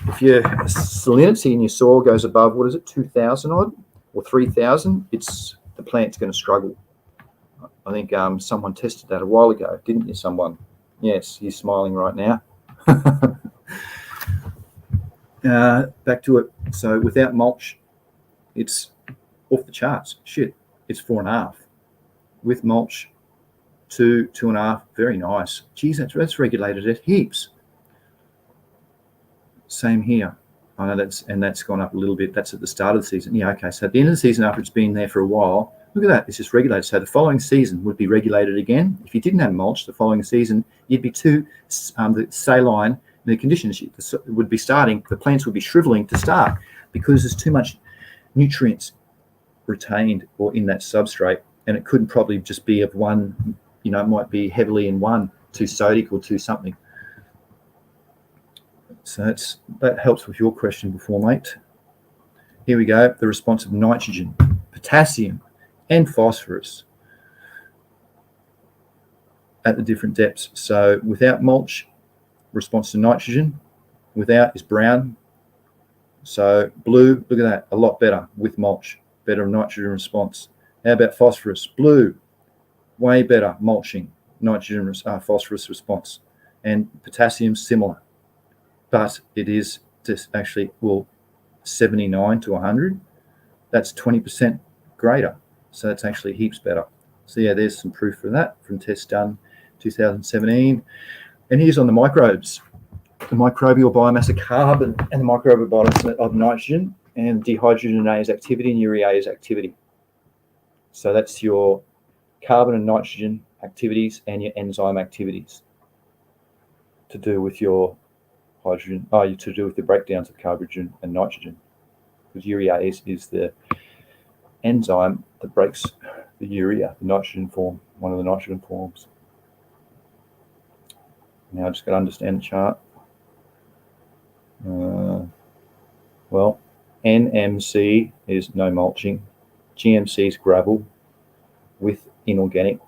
if your salinity in your soil goes above, 2,000 odd or 3,000, the plant's going to struggle. I think someone tested that a while ago, didn't you, someone? Yes, you're smiling right now. Back to it. So without mulch, it's off the charts. Shit, it's 4.5. With mulch, 2, 2.5, very nice. Geez, that's regulated at heaps. Same here. I know that's gone up a little bit. That's at the start of the season. Yeah, okay. So at the end of the season, after it's been there for a while, look at that. It's just regulated. So the following season would be regulated again. If you didn't have mulch, the following season, you'd be the saline, the conditions would be starting. The plants would be shriveling to start because there's too much nutrients retained or in that substrate, and it couldn't probably just be of one. It might be heavily in one, too sodic or too something. So that helps with your question before, mate. Here we go. The response of nitrogen, potassium, and phosphorus at the different depths. So without mulch, response to nitrogen. Without is brown. So blue, look at that, a lot better with mulch. Better nitrogen response. How about phosphorus? Blue, way better mulching, nitrogen, phosphorus response. And potassium, similar. But it is just actually, 79 to 100. That's 20% greater. So that's actually heaps better. So yeah, there's some proof for that from tests done 2017. And here's on the microbes. The microbial biomass of carbon and the microbial biomass of nitrogen, and dehydrogenase activity and urease activity. So that's your carbon and nitrogen activities and your enzyme activities to do with your hydrogen, to do with the breakdowns of carbon and nitrogen. Because urease is the enzyme that breaks the urea, the nitrogen form, one of the nitrogen forms. Now I just got to understand the chart. Well, NMC is no mulching. GMC is gravel with inorganic.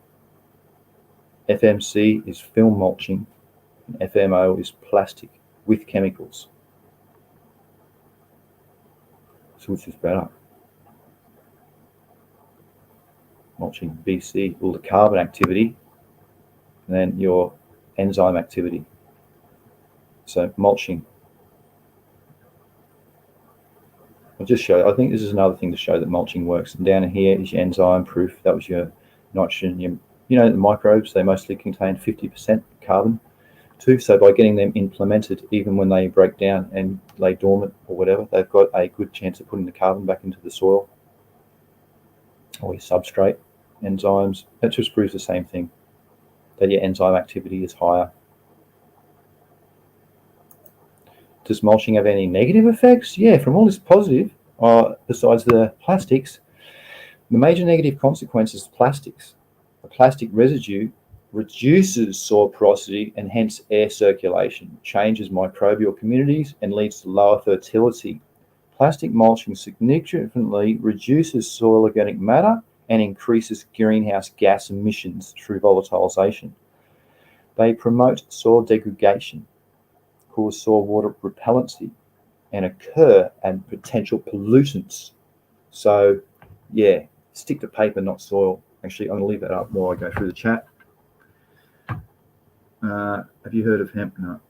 FMC is film mulching. And FMO is plastic with chemicals. So which is better? Mulching, BC, all the carbon activity, and then your enzyme activity. So mulching. I'll just show, I think this is another thing to show that mulching works. And down here is your enzyme proof. That was your nitrogen. You know, the microbes, they mostly contain 50% carbon too. So by getting them implemented, even when they break down and lay dormant or whatever, they've got a good chance of putting the carbon back into the soil or your substrate. Enzymes, that just proves the same thing, that your enzyme activity is higher. Does mulching have any negative effects? Yeah, from all this positive, besides the plastics, the major negative consequence is plastics. The plastic residue reduces soil porosity and hence air circulation, changes microbial communities and leads to lower fertility. Plastic mulching significantly reduces soil organic matter and increases greenhouse gas emissions through volatilization. They promote soil degradation, cause soil water repellency, and occur and potential pollutants. So, yeah, stick to paper, not soil. Actually, I'm going to leave that up while I go through the chat. Have you heard of hemp? No.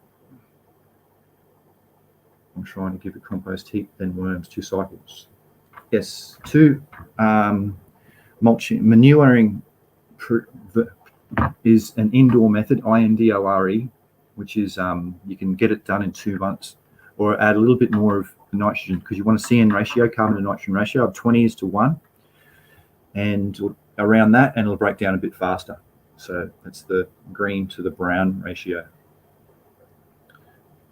I'm trying to give it compost heap, then worms, 2 cycles. Yes, 2 mulching, manuring is an indoor method, INDORE, which is you can get it done in 2 months, or add a little bit more of the nitrogen, because you want a CN ratio, carbon to nitrogen ratio of 20:1, and around that, and it'll break down a bit faster. So that's the green to the brown ratio.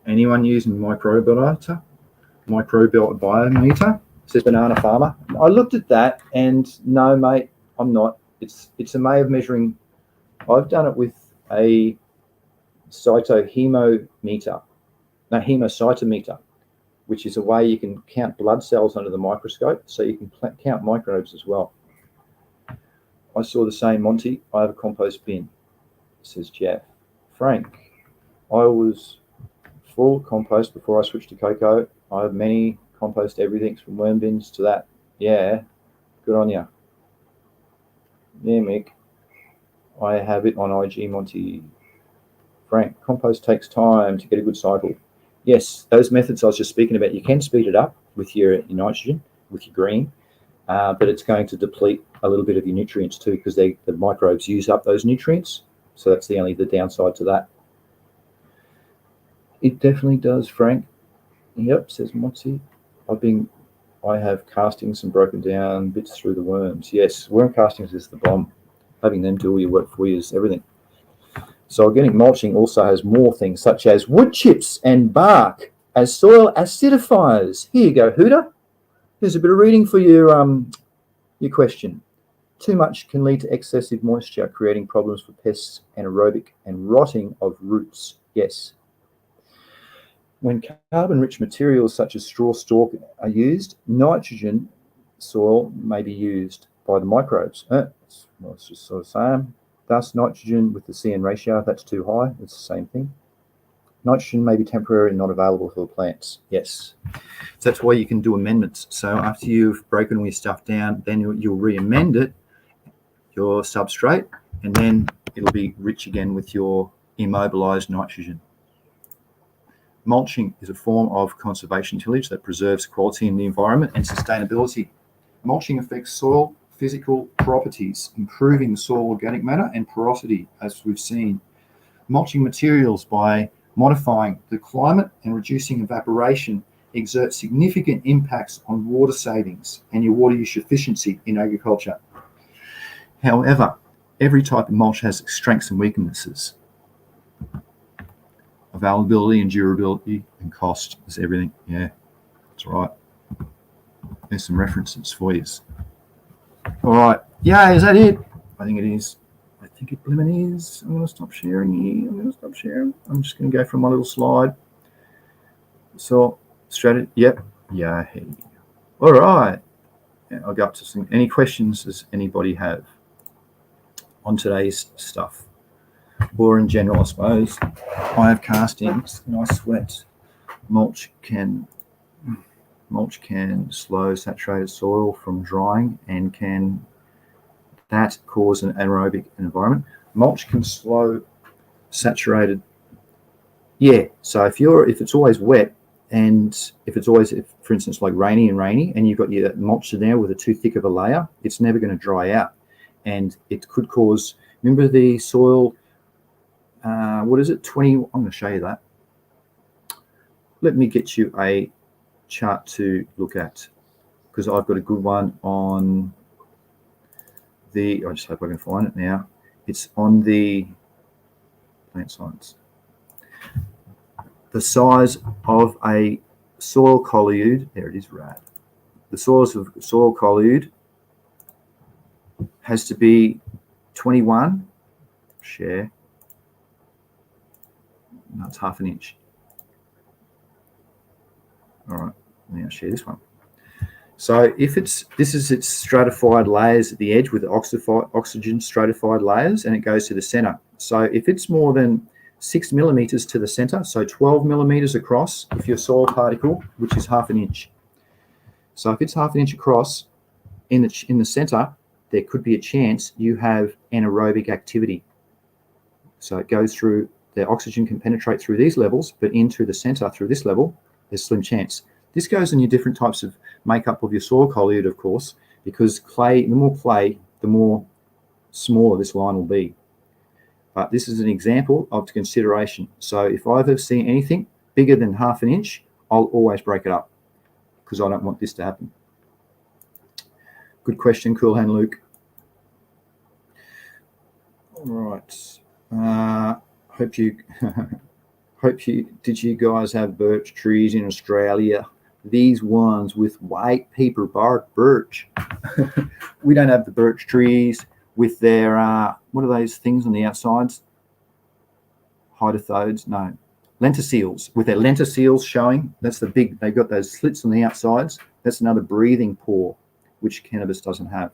Anyone using microbiometer? Says Banana Farmer. I looked at that, and no, mate, I'm not. It's a way of measuring. I've done it with a hemocytometer, which is a way you can count blood cells under the microscope, so you can count microbes as well. I saw the same, Monty. I have a compost bin, says Jeff. Frank, I was full compost before I switched to cocoa. I have many compost, everything from worm bins to that. Yeah, good on you. Yeah, Mick. I have it on IG, Monty. Frank, compost takes time to get a good cycle. Yes, those methods I was just speaking about, you can speed it up with your nitrogen, with your green, but it's going to deplete a little bit of your nutrients too, because the microbes use up those nutrients. So that's the downside to that. It definitely does, Frank. Yep, says Monty. I have castings and broken down bits through the worms. Yes, worm castings is the bomb. Having them do all your work for you is everything. So organic mulching also has more things, such as wood chips and bark as soil acidifiers. Here you go, Hooter. Here's a bit of reading for your question. Too much can lead to excessive moisture, creating problems for pests, anaerobic and rotting of roots. Yes. When carbon-rich materials such as straw stalk are used, nitrogen soil may be used by the microbes. It's just sort of same. Thus, nitrogen with the CN ratio, if that's too high, it's the same thing. Nitrogen may be temporarily not available for the plants. Yes. So that's why you can do amendments. So after you've broken all your stuff down, then you'll re-amend it, your substrate, and then it'll be rich again with your immobilized nitrogen. Mulching is a form of conservation tillage that preserves quality in the environment and sustainability. Mulching affects soil physical properties, improving the soil organic matter and porosity, as we've seen. Mulching materials, by modifying the climate and reducing evaporation, exert significant impacts on water savings and your water use efficiency in agriculture. However, every type of mulch has strengths and weaknesses. Availability and durability and cost is everything. Yeah, that's right. There's some references for you. All right. Yeah, is that it? I think it is. I think it blimmin' is. I'm going to stop sharing here. I'm just going to go from my little slide. So, strategy. Yep. Yeah. Hey. All right. I'll go up to any questions does anybody have on today's stuff, or in general, I suppose. I have castings, nice wet. Mulch can slow saturated soil from drying, and can that cause an anaerobic environment? Mulch can slow saturated. Yeah. So if it's always wet, and if for instance, like rainy, and you've got your mulch in there with a too thick of a layer, it's never going to dry out, and it could cause. Remember the soil. What is it? 20. I'm going to show you that. Let me get you a chart to look at, because I've got a good one on the. I just hope I can find it now. It's on the plant science. The size of a soil collude. There it is, rad. The size of soil collude has to be 21. Share. No, it's half an inch. All right, now share this one. So if this is its stratified layers at the edge with oxygen stratified layers, and it goes to the center. So if it's more than 6 millimeters to the center, so 12 millimeters across, if your soil particle, which is half an inch. So if it's half an inch across in the center, there could be a chance you have anaerobic activity. So it goes through, the oxygen can penetrate through these levels, but into the center through this level, there's slim chance. This goes in your different types of makeup of your soil collude, of course, because clay, the more clay, the more smaller this line will be. But this is an example of consideration. So if I've ever seen anything bigger than half an inch, I'll always break it up, because I don't want this to happen. Good question, Cool Hand Luke. All right. Did you guys have birch trees in Australia? These ones with white paper bark birch. We don't have the birch trees with their, what are those things on the outsides? Hydrothodes? No. Lenticels, with their lenticels showing. That's the big, they've got those slits on the outsides. That's another breathing pore, which cannabis doesn't have.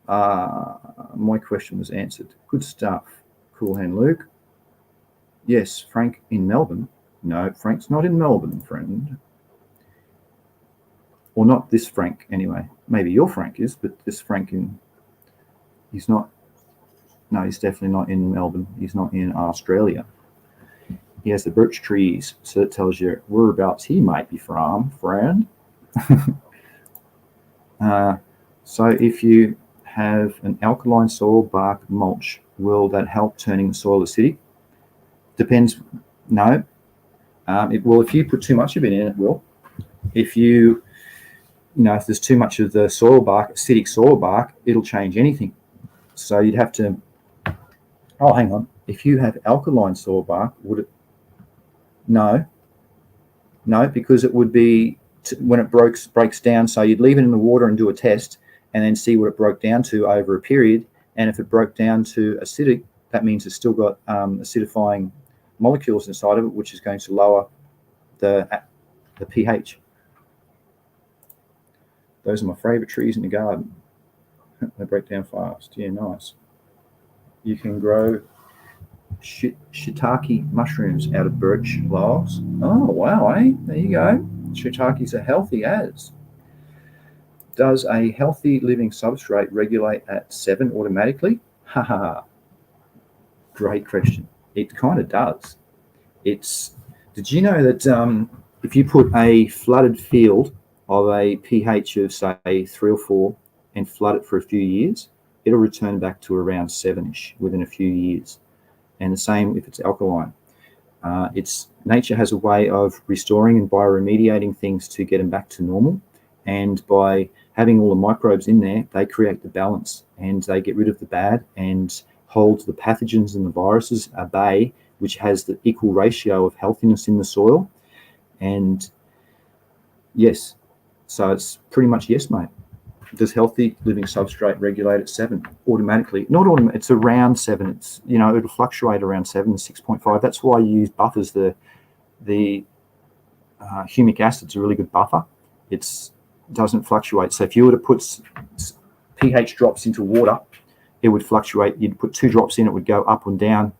My question was answered. Good stuff. Cool Hand Luke. Yes, Frank in Melbourne. No, Frank's not in Melbourne, friend. Or not this Frank, anyway. Maybe your Frank is, but this Frank he's not. No, he's definitely not in Melbourne. He's not in Australia. He has the birch trees, so it tells you whereabouts he might be from, friend. So if you have an alkaline soil bark mulch, will that help turning the soil acidic? Depends. No. It will if you put too much of it in. It will. If if there's too much of the soil bark, acidic soil bark, it'll change anything. So you'd have to. Oh, hang on. If you have alkaline soil bark, would it? No, because it would be when it breaks down. So you'd leave it in the water and do a test, and then see what it broke down to over a period. And if it broke down to acidic, that means it's still got acidifying molecules inside of it, which is going to lower the pH. Those are my favorite trees in the garden. They break down fast. Yeah, nice. You can grow shiitake mushrooms out of birch logs. Oh, wow, eh? There you go. Shiitakes are healthy as. Does a healthy living substrate regulate at 7 automatically? Haha. Great question. It kind of does. Did you know that if you put a flooded field of a pH of, say, 3 or 4 and flood it for a few years, it'll return back to around 7-ish within a few years. And the same if it's alkaline. Nature has a way of restoring and bioremediating things to get them back to normal. And by having all the microbes in there, they create the balance, and they get rid of the bad and hold the pathogens and the viruses at bay, which has the equal ratio of healthiness in the soil. And yes, so it's pretty much yes, mate. Does healthy living substrate regulate at 7 automatically? Not automatically. It's around 7. It's it'll fluctuate around 7 to 6.5. That's why you use buffers. The humic acid's a really good buffer. It doesn't fluctuate. So if you were to put pH drops into water, it would fluctuate. You'd put 2 drops in, it would go up and down.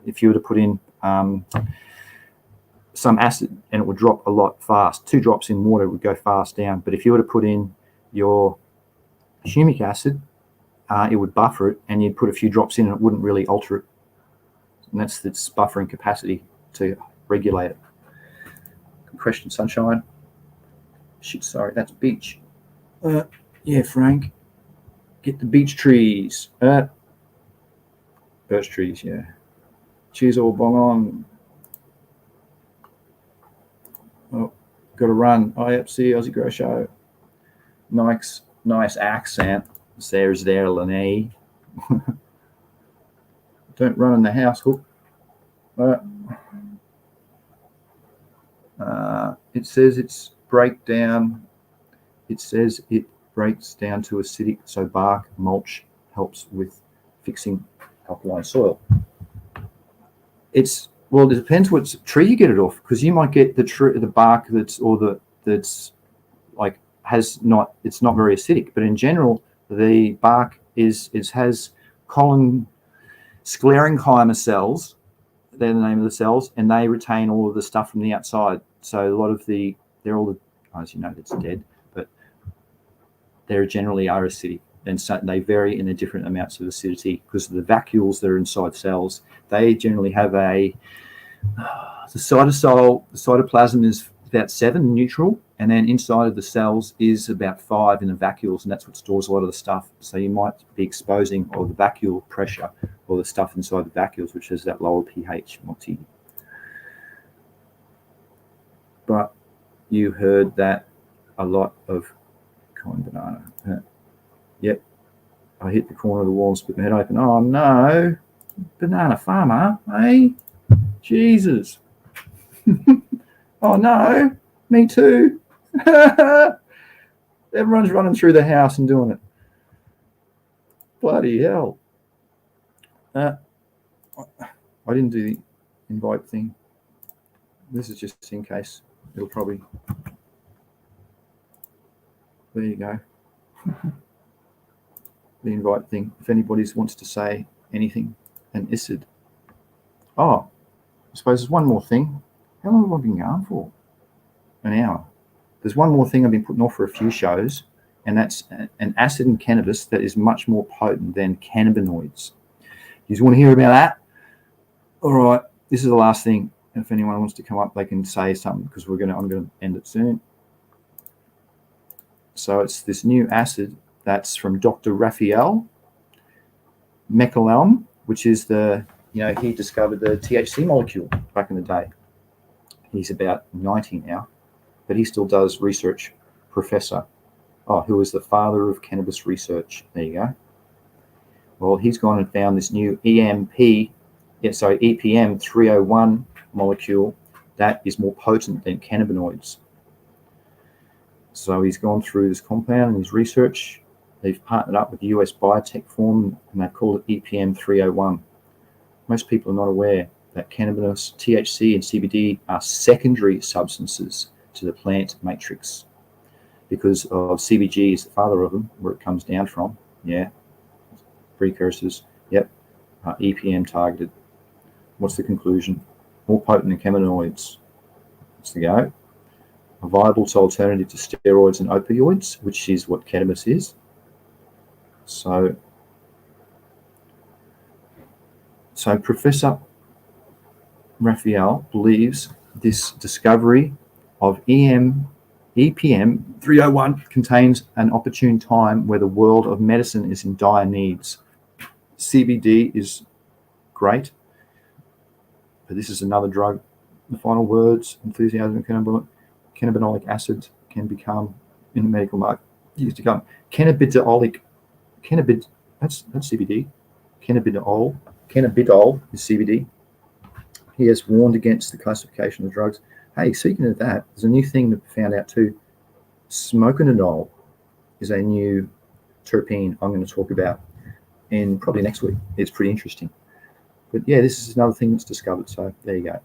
If you were to put in some acid, and it would drop a lot fast. 2 drops in water would go fast down. But if you were to put in your humic acid, it would buffer it, and you'd put a few drops in and it wouldn't really alter it. And that's its buffering capacity to regulate it. Good question, Sunshine. Shit, sorry, that's beech. Yeah, Frank. Get the beech trees. Birch trees, yeah. Cheers all, bong on. Oh, got to run. Oh, yep, see you, Aussie Grow Show. Nice accent. There's there, Lene. Don't run in the house, Hook. It says it's breakdown. It says it breaks down to acidic, so bark mulch helps with fixing alkaline soil. Well, it depends what tree you get it off, because you might get the bark it's not very acidic, but in general the bark has sclerenchyma cells. They're the name of the cells, and they retain all of the stuff from the outside. So a lot of as you know, it's dead, but they generally are acidic, and so they vary in the different amounts of acidity because of the vacuoles that are inside cells. They generally have the cytoplasm is about 7 neutral, and then inside of the cells is about 5 in the vacuoles, and that's what stores a lot of the stuff. So you might be exposing the vacuole pressure or the stuff inside the vacuoles, which is that lower pH multi. But you heard that a lot of common banana. Yep, I hit the corner of the wall and split my head open. Oh no, banana farmer, hey, Jesus. Oh no, me too. Everyone's running through the house and doing it. Bloody hell. I didn't do the invite thing. This is just in case. It'll probably... There you go. The invite thing. If anybody wants to say anything. And Isid. Oh, I suppose there's one more thing. How long have I been going for? An hour. There's one more thing I've been putting off for a few shows, and that's an acid in cannabis that is much more potent than cannabinoids. You just want to hear about that? All right, this is the last thing. If anyone wants to come up, they can say something, because I'm going to end it soon. So it's this new acid that's from Dr. Raphael Meckelelm, which is he discovered the THC molecule back in the day. He's about 90 now, but he still does research. Professor, who is the father of cannabis research. There you go. Well, he's gone and found this new EPM 301 molecule that is more potent than cannabinoids. So he's gone through this compound in his research. They've partnered up with the US biotech firm, and they've called it EPM 301. Most people are not aware that cannabis, THC, and CBD are secondary substances to the plant matrix, because of CBG is the father of them, where it comes down from. Yeah, precursors. Yep, EPM targeted. What's the conclusion? More potent than cannabinoids. Let's go. A viable alternative to steroids and opioids, which is what cannabis is. So Professor Raphael believes this discovery of EPM 301 contains an opportune time where the world of medicine is in dire needs. CBD is great, but this is another drug. The final words: enthusiasm and cannabinolic acid can become, in the medical market, used to come cannabidol. That's CBD. Cannabidol is CBD. He has warned against the classification of drugs. Hey, speaking of that, there's a new thing that we found out too. Smokinidol is a new terpene I'm going to talk about in probably next week. It's pretty interesting. But yeah, this is another thing that's discovered. So there you go.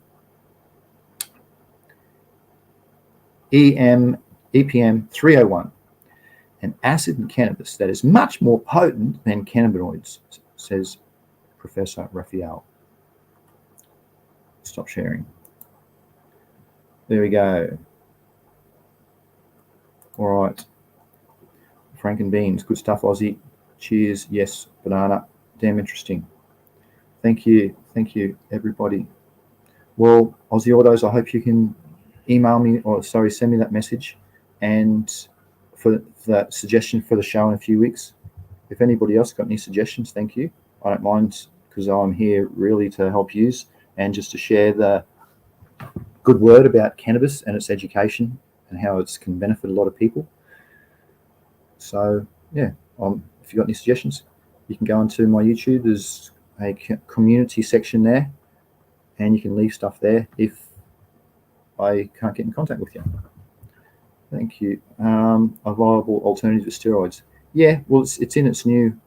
EPM 301, an acid in cannabis that is much more potent than cannabinoids, says Professor Raphael. Stop sharing. There we go. All right. Frank and Beans, good stuff, Aussie. Cheers. Yes, banana. Damn interesting. Thank you, everybody. Well, Aussie Autos, I hope you can email me, or send me that message, and for that suggestion for the show in a few weeks. If anybody else got any suggestions, thank you. I don't mind, because I'm here really to help you and just to share the good word about cannabis and its education and how it can benefit a lot of people. So yeah, if you got any suggestions, you can go onto my YouTube. There's a community section there, and you can leave stuff there if I can't get in contact with you. Thank you. A viable alternative to steroids. Yeah, well, it's in its new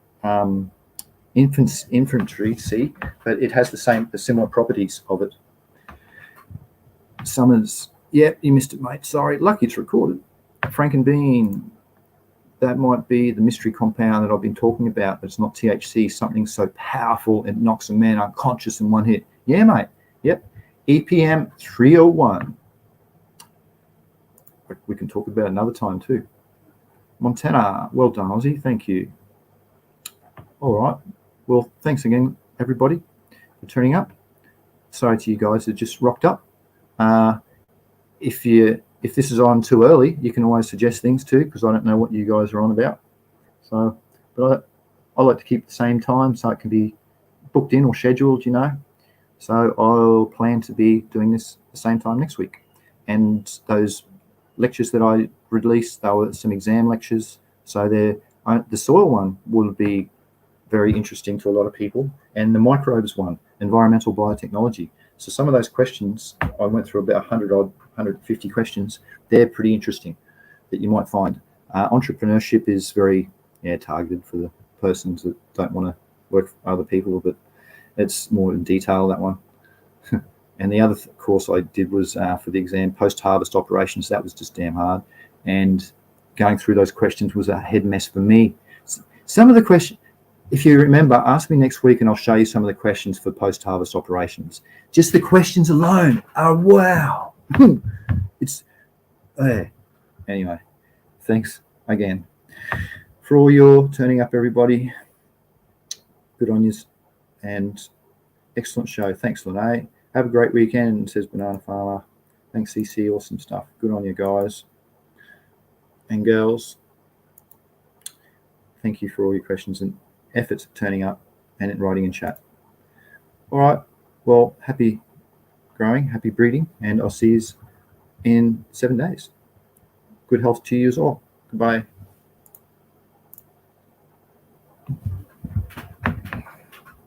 infantry, see, but it has the similar properties of it. Summers, yeah, you missed it, mate. Sorry, lucky it's recorded. Frank and Bean, that might be the mystery compound that I've been talking about, but it's not THC, something so powerful it knocks a man unconscious in one hit. Yeah, mate. Yep. EPM 301. We can talk about it another time too. Montana, well done, Aussie. Thank you. All right. Well, thanks again, everybody, for turning up. Sorry to you guys that just rocked up. If this is on too early, you can always suggest things too, because I don't know what you guys are on about. So, but I like to keep the same time so it can be booked in or scheduled, you know. So I'll plan to be doing this the same time next week. And those lectures that I released, they were some exam lectures. So the soil one will be very interesting to a lot of people, and the microbes one, environmental biotechnology. So some of those questions, I went through about 150 questions. They're pretty interesting that you might find. Entrepreneurship is very targeted for the persons that don't want to work for other people, but it's more in detail, that one. And the other course I did was for the exam, post-harvest operations. That was just damn hard. And going through those questions was a head mess for me. Some of the questions, if you remember, ask me next week and I'll show you some of the questions for post-harvest operations. Just the questions alone are wow. It's anyway, thanks again for all your turning up, everybody. Good on you, and excellent show. Thanks, Lene. Have a great weekend, says Banana Farmer. Thanks, CC. Awesome stuff. Good on you, guys and girls. Thank you for all your questions and efforts of turning up and writing in chat. All right. Well, happy growing, happy breeding, and I'll see you in 7 days. Good health to you as all. Goodbye.